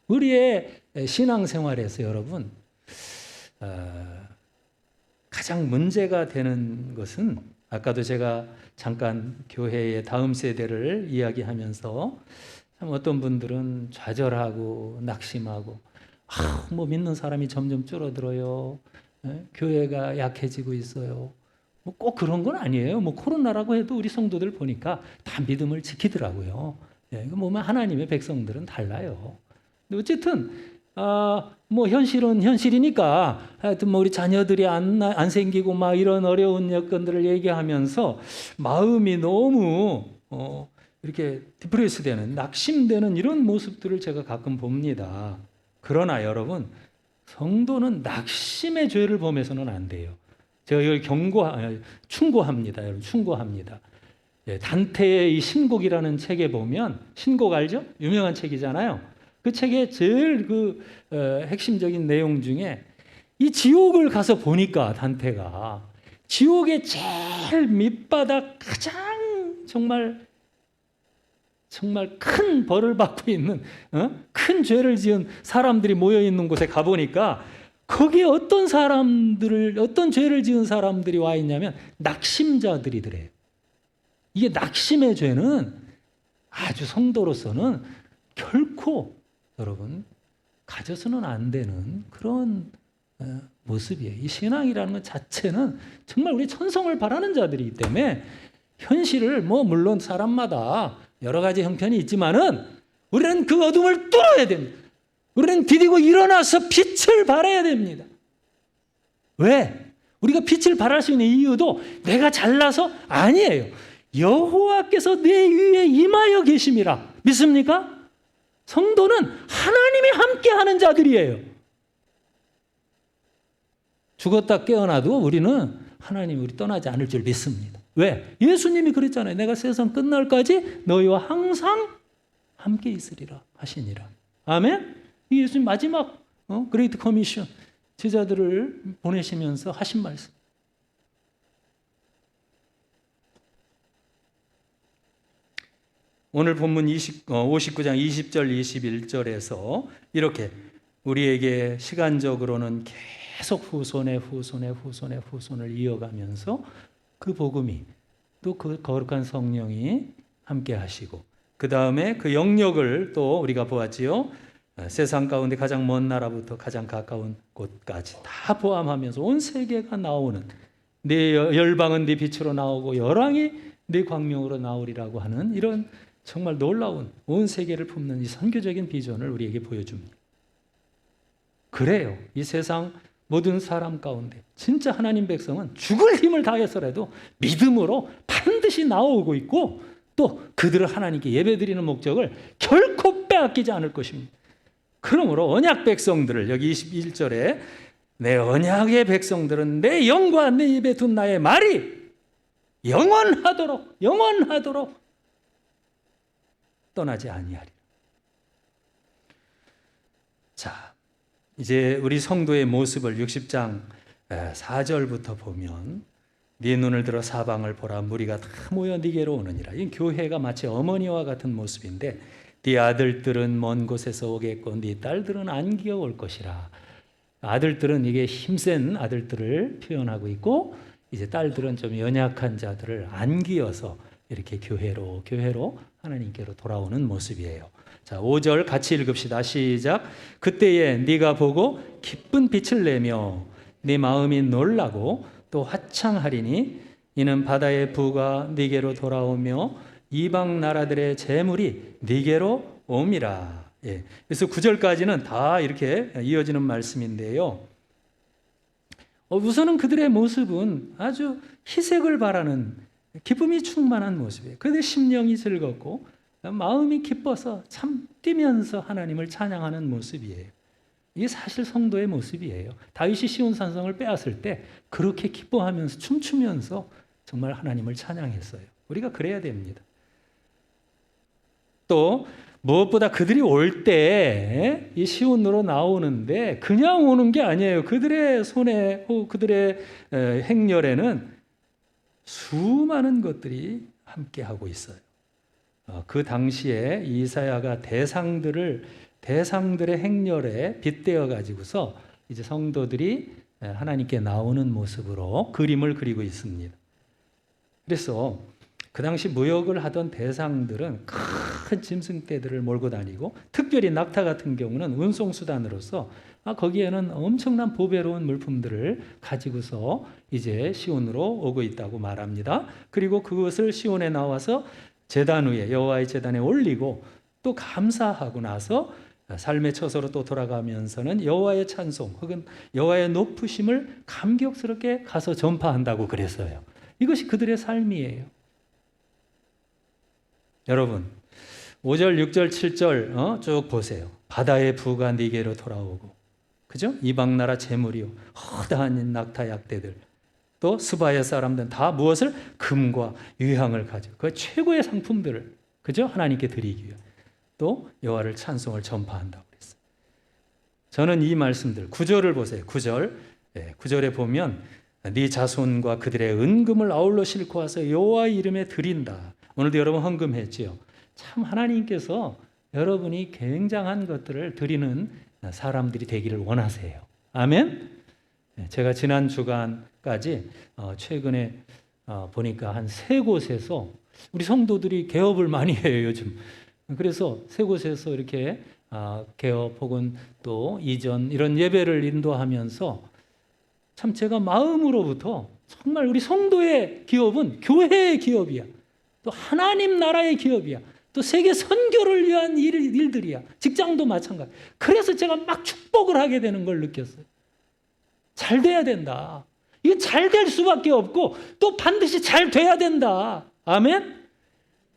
우리의 신앙생활에서 여러분 가장 문제가 되는 것은, 아까도 제가 잠깐 교회의 다음 세대를 이야기하면서 참 어떤 분들은 좌절하고 낙심하고 뭐 믿는 사람이 점점 줄어들어요. 교회가 약해지고 있어요. 뭐 꼭 그런 건 아니에요. 뭐 코로나라고 해도 우리 성도들 보니까 다 믿음을 지키더라고요. 뭐 하나님의 백성들은 달라요. 근데 어쨌든 뭐 현실은 현실이니까 하여튼 뭐 우리 자녀들이 안 생기고 막 이런 어려운 여건들을 얘기하면서 마음이 너무 이렇게 디프레스되는, 낙심되는 이런 모습들을 제가 가끔 봅니다. 그러나 여러분, 성도는 낙심의 죄를 범해서는 안 돼요. 제가 이걸 충고합니다. 여러분, 충고합니다. 단테의 이 신곡이라는 책에 보면, 신곡 알죠? 유명한 책이잖아요. 그 책의 제일 핵심적인 내용 중에 이 지옥을 가서 보니까 단테가 지옥의 제일 밑바닥 가장 정말 큰 벌을 받고 있는 큰 죄를 지은 사람들이 모여 있는 곳에 가 보니까 거기에 어떤 죄를 지은 사람들이 와 있냐면 낙심자들이더래요. 이게 낙심의 죄는 아주 성도로서는 결코 여러분 가져서는 안 되는 그런 모습이에요. 이 신앙이라는 것 자체는 정말 우리 천성을 바라는 자들이기 때문에 현실을 물론 사람마다 여러 가지 형편이 있지만은 우리는 그 어둠을 뚫어야 됩니다. 우리는 디디고 일어나서 빛을 발해야 됩니다. 왜? 우리가 빛을 발할 수 있는 이유도 내가 잘나서 아니에요. 여호와께서 내 위에 임하여 계심이라. 믿습니까? 성도는 하나님이 함께하는 자들이에요. 죽었다 깨어나도 우리는 하나님이 우리 떠나지 않을 줄 믿습니다. 왜? 예수님이 그랬잖아요. 내가 세상 끝날까지 너희와 항상 함께 있으리라 하시니라. 아멘? 이 예수님 마지막 그레이트 커미션 제자들을 보내시면서 하신 말씀. 오늘 본문 59장 20절 21절에서 이렇게 우리에게 시간적으로는 계속 후손을 이어가면서 그 복음이 또 그 거룩한 성령이 함께 하시고, 그 다음에 그 영역을 또 우리가 보았지요. 세상 가운데 가장 먼 나라부터 가장 가까운 곳까지 다 포함하면서 온 세계가 나오는, 네 열방은 네 빛으로 나오고 열왕이 네 광명으로 나오리라고 하는 이런 정말 놀라운 온 세계를 품는 이 선교적인 비전을 우리에게 보여줍니다. 그래요. 이 세상 모든 사람 가운데 진짜 하나님 백성은 죽을 힘을 다해서라도 믿음으로 반드시 나오고 있고, 또 그들을 하나님께 예배드리는 목적을 결코 빼앗기지 않을 것입니다. 그러므로 언약 백성들을, 여기 21절에 내 언약의 백성들은 내 영과 내 입에 둔 나의 말이 영원하도록 떠나지 아니하리라. 자, 이제 우리 성도의 모습을 60장 4절부터 보면, 네 눈을 들어 사방을 보라, 무리가 다 모여 네게로 오느니라. 이 교회가 마치 어머니와 같은 모습인데, 네 아들들은 먼 곳에서 오겠고 네 딸들은 안기어 올 것이라. 아들들은 이게 힘센 아들들을 표현하고 있고, 이제 딸들은 좀 연약한 자들을 안기어서 이렇게 교회로 하나님께로 돌아오는 모습이에요. 자, 5절 같이 읽읍시다. 시작. 그때에 네가 보고 기쁜 빛을 내며 네 마음이 놀라고 또 화창하리니 이는 바다의 부가 네게로 돌아오며 이방 나라들의 재물이 네게로 옴이라. 그래서 9절까지는 다 이렇게 이어지는 말씀인데요. 우선은 그들의 모습은 아주 희색을 바라는 기쁨이 충만한 모습이에요. 그들의 심령이 즐겁고 마음이 기뻐서 참 뛰면서 하나님을 찬양하는 모습이에요. 이게 사실 성도의 모습이에요. 다윗이 시온 산성을 빼앗을 때 그렇게 기뻐하면서 춤추면서 정말 하나님을 찬양했어요. 우리가 그래야 됩니다. 또 무엇보다 그들이 올 때 이 시온으로 나오는데 그냥 오는 게 아니에요. 그들의 손에 그들의 행렬에는 수많은 것들이 함께하고 있어요. 그 당시에 이사야가 대상들의 행렬에 빗대어 가지고서 이제 성도들이 하나님께 나오는 모습으로 그림을 그리고 있습니다. 그래서 그 당시 무역을 하던 대상들은 큰 짐승떼들을 몰고 다니고 특별히 낙타 같은 경우는 운송수단으로서 거기에는 엄청난 보배로운 물품들을 가지고서 이제 시온으로 오고 있다고 말합니다. 그리고 그것을 시온에 나와서 제단 위에 여호와의 제단에 올리고 또 감사하고 나서 삶의 처소로 또 돌아가면서는 여호와의 찬송 혹은 여호와의 높으심을 감격스럽게 가서 전파한다고 그랬어요. 이것이 그들의 삶이에요. 여러분 5절, 6절, 7절 쭉 보세요. 바다의 부가 네게로 돌아오고, 그죠? 이방 나라 재물이요, 허다한 낙타 약대들, 또 스바의 사람들은 다 무엇을? 금과 유향을 가지고 그 최고의 상품들을, 그죠? 하나님께 드리기 위해 또 여호와를 찬송을 전파한다고 그랬어요. 저는 이 말씀들 9절을 보세요. 9절에 보면 네 자손과 그들의 은금을 아울러 싣고 와서 여호와의 이름에 드린다. 오늘도 여러분 헌금했지요. 참 하나님께서 여러분이 굉장한 것들을 드리는 사람들이 되기를 원하세요. 아멘. 제가 지난 주간까지 최근에 보니까 한 3곳에서 우리 성도들이 개업을 많이 해요, 요즘. 그래서 3곳에서 이렇게 개업 혹은 또 이전 이런 예배를 인도하면서 참 제가 마음으로부터 정말 우리 성도의 기업은 교회의 기업이야. 또 하나님 나라의 기업이야. 또 세계 선교를 위한 일들이야. 직장도 마찬가지. 그래서 제가 막 축복을 하게 되는 걸 느꼈어요. 잘 돼야 된다. 이건 잘 될 수밖에 없고 또 반드시 잘 돼야 된다. 아멘?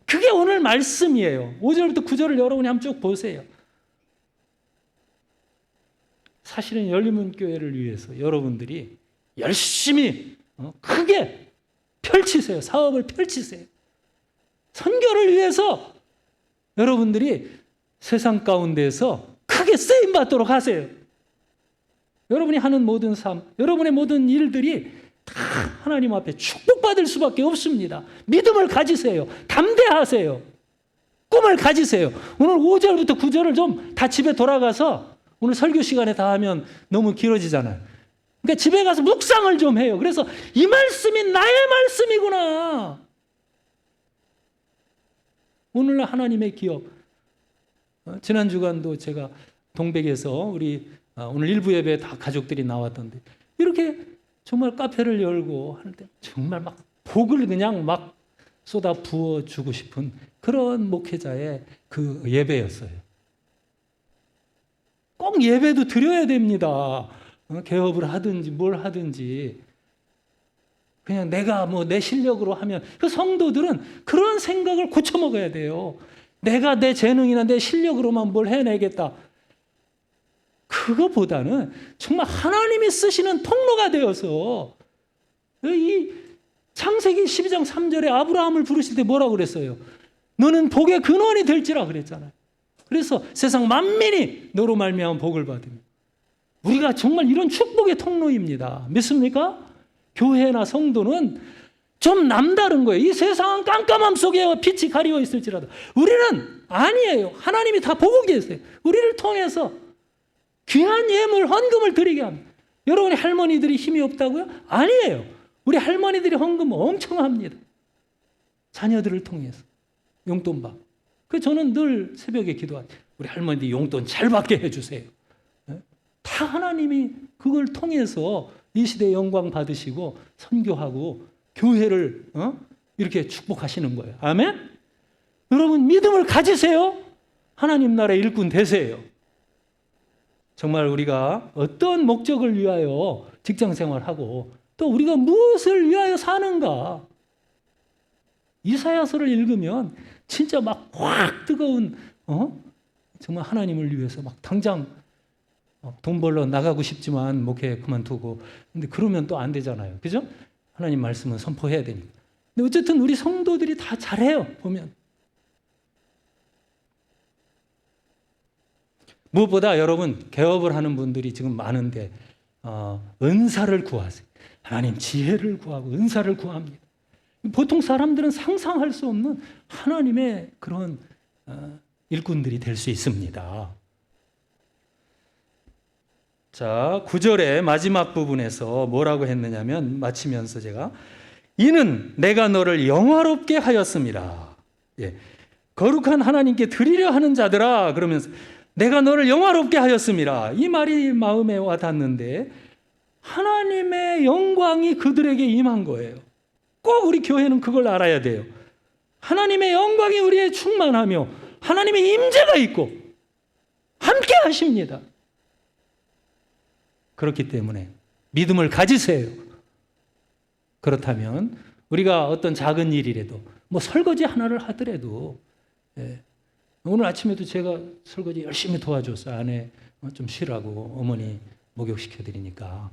그게 오늘 말씀이에요. 5절부터 9절을 여러분이 한번 쭉 보세요. 사실은 열린문교회를 위해서 여러분들이 열심히 크게 펼치세요. 사업을 펼치세요. 선교를 위해서 여러분들이 세상 가운데서 크게 쓰임받도록 하세요. 여러분이 하는 모든 삶, 여러분의 모든 일들이 다 하나님 앞에 축복받을 수밖에 없습니다. 믿음을 가지세요. 담대하세요. 꿈을 가지세요. 오늘 5절부터 9절을 좀 다 집에 돌아가서 오늘 설교 시간에 다 하면 너무 길어지잖아요. 그러니까 집에 가서 묵상을 좀 해요. 그래서 이 말씀이 나의 말씀이구나. 오늘날 하나님의 기업. 지난 주간도 제가 동백에서 우리 오늘 일부 예배에 다 가족들이 나왔던데 이렇게 정말 카페를 열고 할 때 정말 막 복을 그냥 막 쏟아 부어주고 싶은 그런 목회자의 그 예배였어요. 꼭 예배도 드려야 됩니다. 개업을 하든지 뭘 하든지 그냥 내가 내 실력으로 하면 그 성도들은 그런 생각을 고쳐 먹어야 돼요. 내가 내 재능이나 내 실력으로만 뭘 해내겠다. 그거보다는 정말 하나님이 쓰시는 통로가 되어서 이 창세기 12장 3절에 아브라함을 부르실 때 뭐라고 그랬어요? 너는 복의 근원이 될지라 그랬잖아요. 그래서 세상 만민이 너로 말미암아 복을 받으며 우리가 정말 이런 축복의 통로입니다. 믿습니까? 교회나 성도는 좀 남다른 거예요. 이 세상은 깜깜함 속에 빛이 가리워 있을지라도 우리는 아니에요. 하나님이 다 보고 계세요. 우리를 통해서 귀한 예물, 헌금을 드리게 합니다. 여러분이 할머니들이 힘이 없다고요? 아니에요. 우리 할머니들이 헌금 엄청 합니다. 자녀들을 통해서 용돈 받고. 저는 늘 새벽에 기도하죠. 우리 할머니들 용돈 잘 받게 해주세요. 다 하나님이 그걸 통해서 이 시대의 영광 받으시고 선교하고 교회를 이렇게 축복하시는 거예요. 아멘? 여러분 믿음을 가지세요. 하나님 나라의 일꾼 되세요. 정말 우리가 어떤 목적을 위하여 직장 생활하고 또 우리가 무엇을 위하여 사는가. 이사야서를 읽으면 진짜 막 확 뜨거운 정말 하나님을 위해서 막 당장 돈 벌러 나가고 싶지만 목회 그만두고 근데 그러면 또 안 되잖아요. 그죠? 하나님 말씀은 선포해야 되니까. 근데 어쨌든 우리 성도들이 다 잘해요. 보면. 무엇보다 여러분 개업을 하는 분들이 지금 많은데 은사를 구하세요. 하나님 지혜를 구하고 은사를 구합니다. 보통 사람들은 상상할 수 없는 하나님의 그런 일꾼들이 될 수 있습니다. 자, 9절의 마지막 부분에서 뭐라고 했느냐면 마치면서 제가 이는 내가 너를 영화롭게 하였습니다. 예. 거룩한 하나님께 드리려 하는 자들아 그러면서 내가 너를 영화롭게 하였습니다. 이 말이 마음에 와 닿는데 하나님의 영광이 그들에게 임한 거예요. 꼭 우리 교회는 그걸 알아야 돼요. 하나님의 영광이 우리에 충만하며 하나님의 임재가 있고 함께 하십니다. 그렇기 때문에 믿음을 가지세요. 그렇다면 우리가 어떤 작은 일이라도 뭐 설거지 하나를 하더라도 오늘 아침에도 제가 설거지 열심히 도와줬어요. 아내 좀 쉬라고 어머니 목욕시켜드리니까.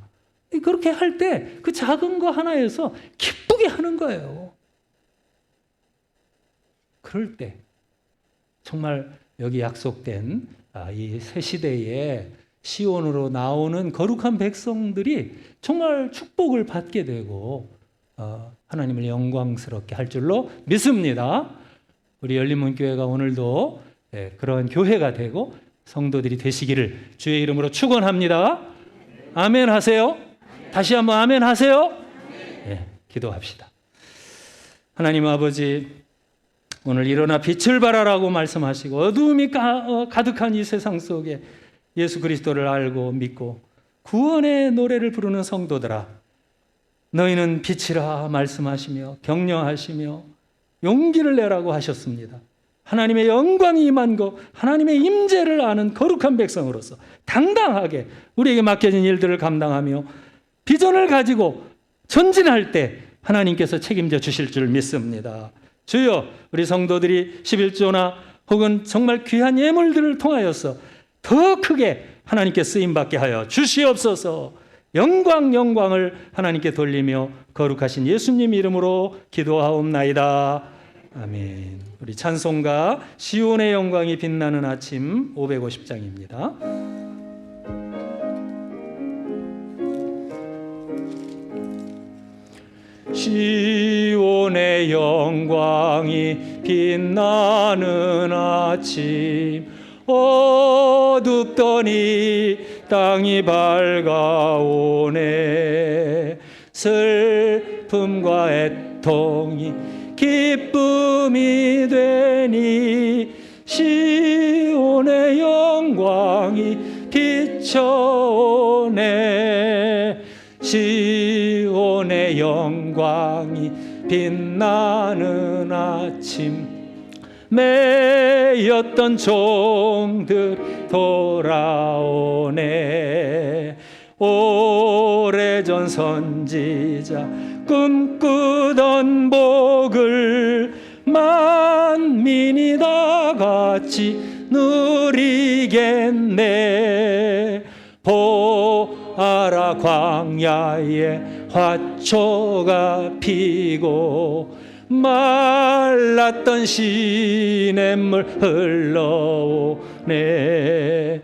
그렇게 할 때 그 작은 거 하나에서 기쁘게 하는 거예요. 그럴 때 정말 여기 약속된 이 새 시대에 시온으로 나오는 거룩한 백성들이 정말 축복을 받게 되고 하나님을 영광스럽게 할 줄로 믿습니다. 우리 열린문교회가 오늘도 그런 교회가 되고 성도들이 되시기를 주의 이름으로 축원합니다. 아멘 하세요. 다시 한번 아멘 하세요. 네, 기도합시다. 하나님 아버지, 오늘 일어나 빛을 발하라고 말씀하시고 어두움이 가득한 이 세상 속에 예수 그리스도를 알고 믿고 구원의 노래를 부르는 성도들아, 너희는 빛이라 말씀하시며 격려하시며 용기를 내라고 하셨습니다. 하나님의 영광이 임한 것, 하나님의 임재를 아는 거룩한 백성으로서 당당하게 우리에게 맡겨진 일들을 감당하며 비전을 가지고 전진할 때 하나님께서 책임져 주실 줄 믿습니다. 주여, 우리 성도들이 11조나 혹은 정말 귀한 예물들을 통하여서 더 크게 하나님께 쓰임받게 하여 주시옵소서. 영광을 하나님께 돌리며 거룩하신 예수님 이름으로 기도하옵나이다. 아멘. 우리 찬송가 시온의 영광이 빛나는 아침 550장입니다. 시온의 영광이 빛나는 아침 어둡더니 땅이 밝아오네. 슬픔과 애통이 기쁨이 되니 시온의 영광이 비춰오네. 시온의 영광이 빛나는 아침 매였던 종들 돌아오네. 오래전 선지자 꿈꾸던 복을 만민이 다 같이 누리겠네. 보아라 광야에 화초가 피고 말랐던 시냇물 흘러오네.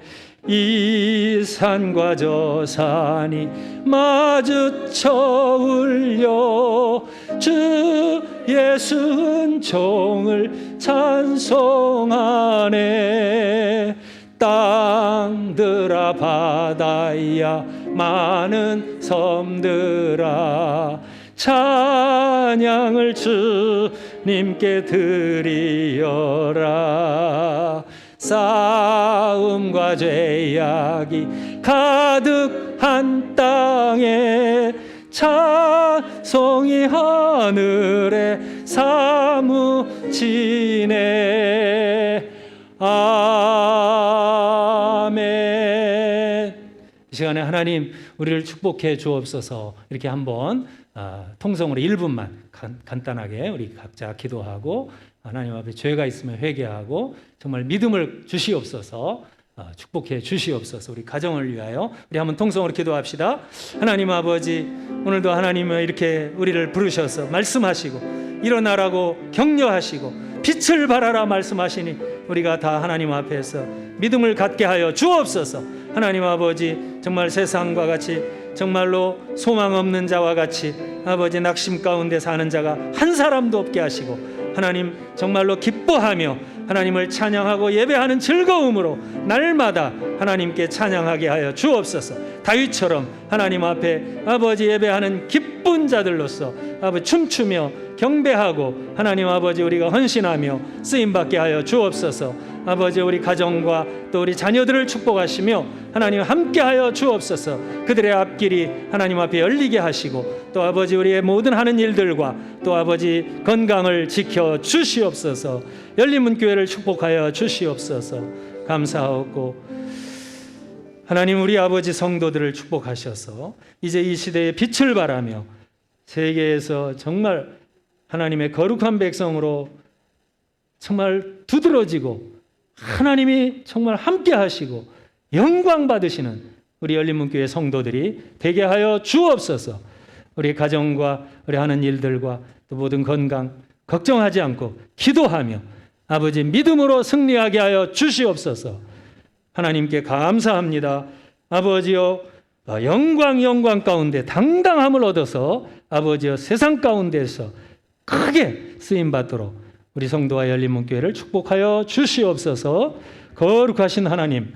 이 산과 저 산이 마주쳐 울려 주 예수 은총을 찬송하네. 땅들아 바다야 많은 섬들아 찬양을 주님께 드리어라. 싸움과 죄악이 가득한 땅에 찬송이 하늘에 사무치네. 아멘. 시간에 하나님 우리를 축복해 주옵소서. 이렇게 한번 통성으로 1분만 간단하게 우리 각자 기도하고 하나님 앞에 죄가 있으면 회개하고 정말 믿음을 주시옵소서. 축복해 주시옵소서. 우리 가정을 위하여 우리 한번 통성으로 기도합시다. 하나님 아버지, 오늘도 하나님은 이렇게 우리를 부르셔서 말씀하시고 일어나라고 격려하시고 빛을 발하라 말씀하시니 우리가 다 하나님 앞에서 믿음을 갖게 하여 주옵소서. 하나님 아버지, 정말 세상과 같이 정말로 소망 없는 자와 같이 아버지 낙심 가운데 사는 자가 한 사람도 없게 하시고 하나님 정말로 기뻐하며 하나님을 찬양하고 예배하는 즐거움으로 날마다 하나님께 찬양하게 하여 주옵소서. 다윗처럼 하나님 앞에 아버지 예배하는 기쁜 자들로서 아버지 춤추며 경배하고 하나님 아버지 우리가 헌신하며 쓰임받게 하여 주옵소서. 아버지 우리 가정과 또 우리 자녀들을 축복하시며 하나님 함께하여 주옵소서. 그들의 앞길이 하나님 앞에 열리게 하시고 또 아버지 우리의 모든 하는 일들과 또 아버지 건강을 지켜 주시옵소서. 열린 교회를 축복하여 주시옵소서. 감사하고 하나님 우리 아버지 성도들을 축복하셔서 이제 이 시대에 빛을 발하며 세계에서 정말 하나님의 거룩한 백성으로 정말 두드러지고 하나님이 정말 함께 하시고 영광 받으시는 우리 열린문교회 성도들이 되게 하여 주옵소서. 우리 가정과 우리 하는 일들과 또 모든 건강 걱정하지 않고 기도하며 아버지 믿음으로 승리하게 하여 주시옵소서. 하나님께 감사합니다. 아버지여, 영광 가운데 당당함을 얻어서 아버지여 세상 가운데서 크게 쓰임받도록 우리 성도와 열린문교회를 축복하여 주시옵소서. 거룩하신 하나님,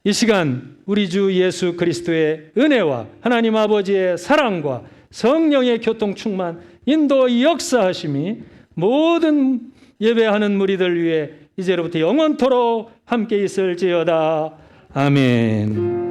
이 시간 우리 주 예수 그리스도의 은혜와 하나님 아버지의 사랑과 성령의 교통 충만 인도 역사하심이 모든 예배하는 무리들 위해 이제로부터 영원토록 함께 있을지어다. 아멘.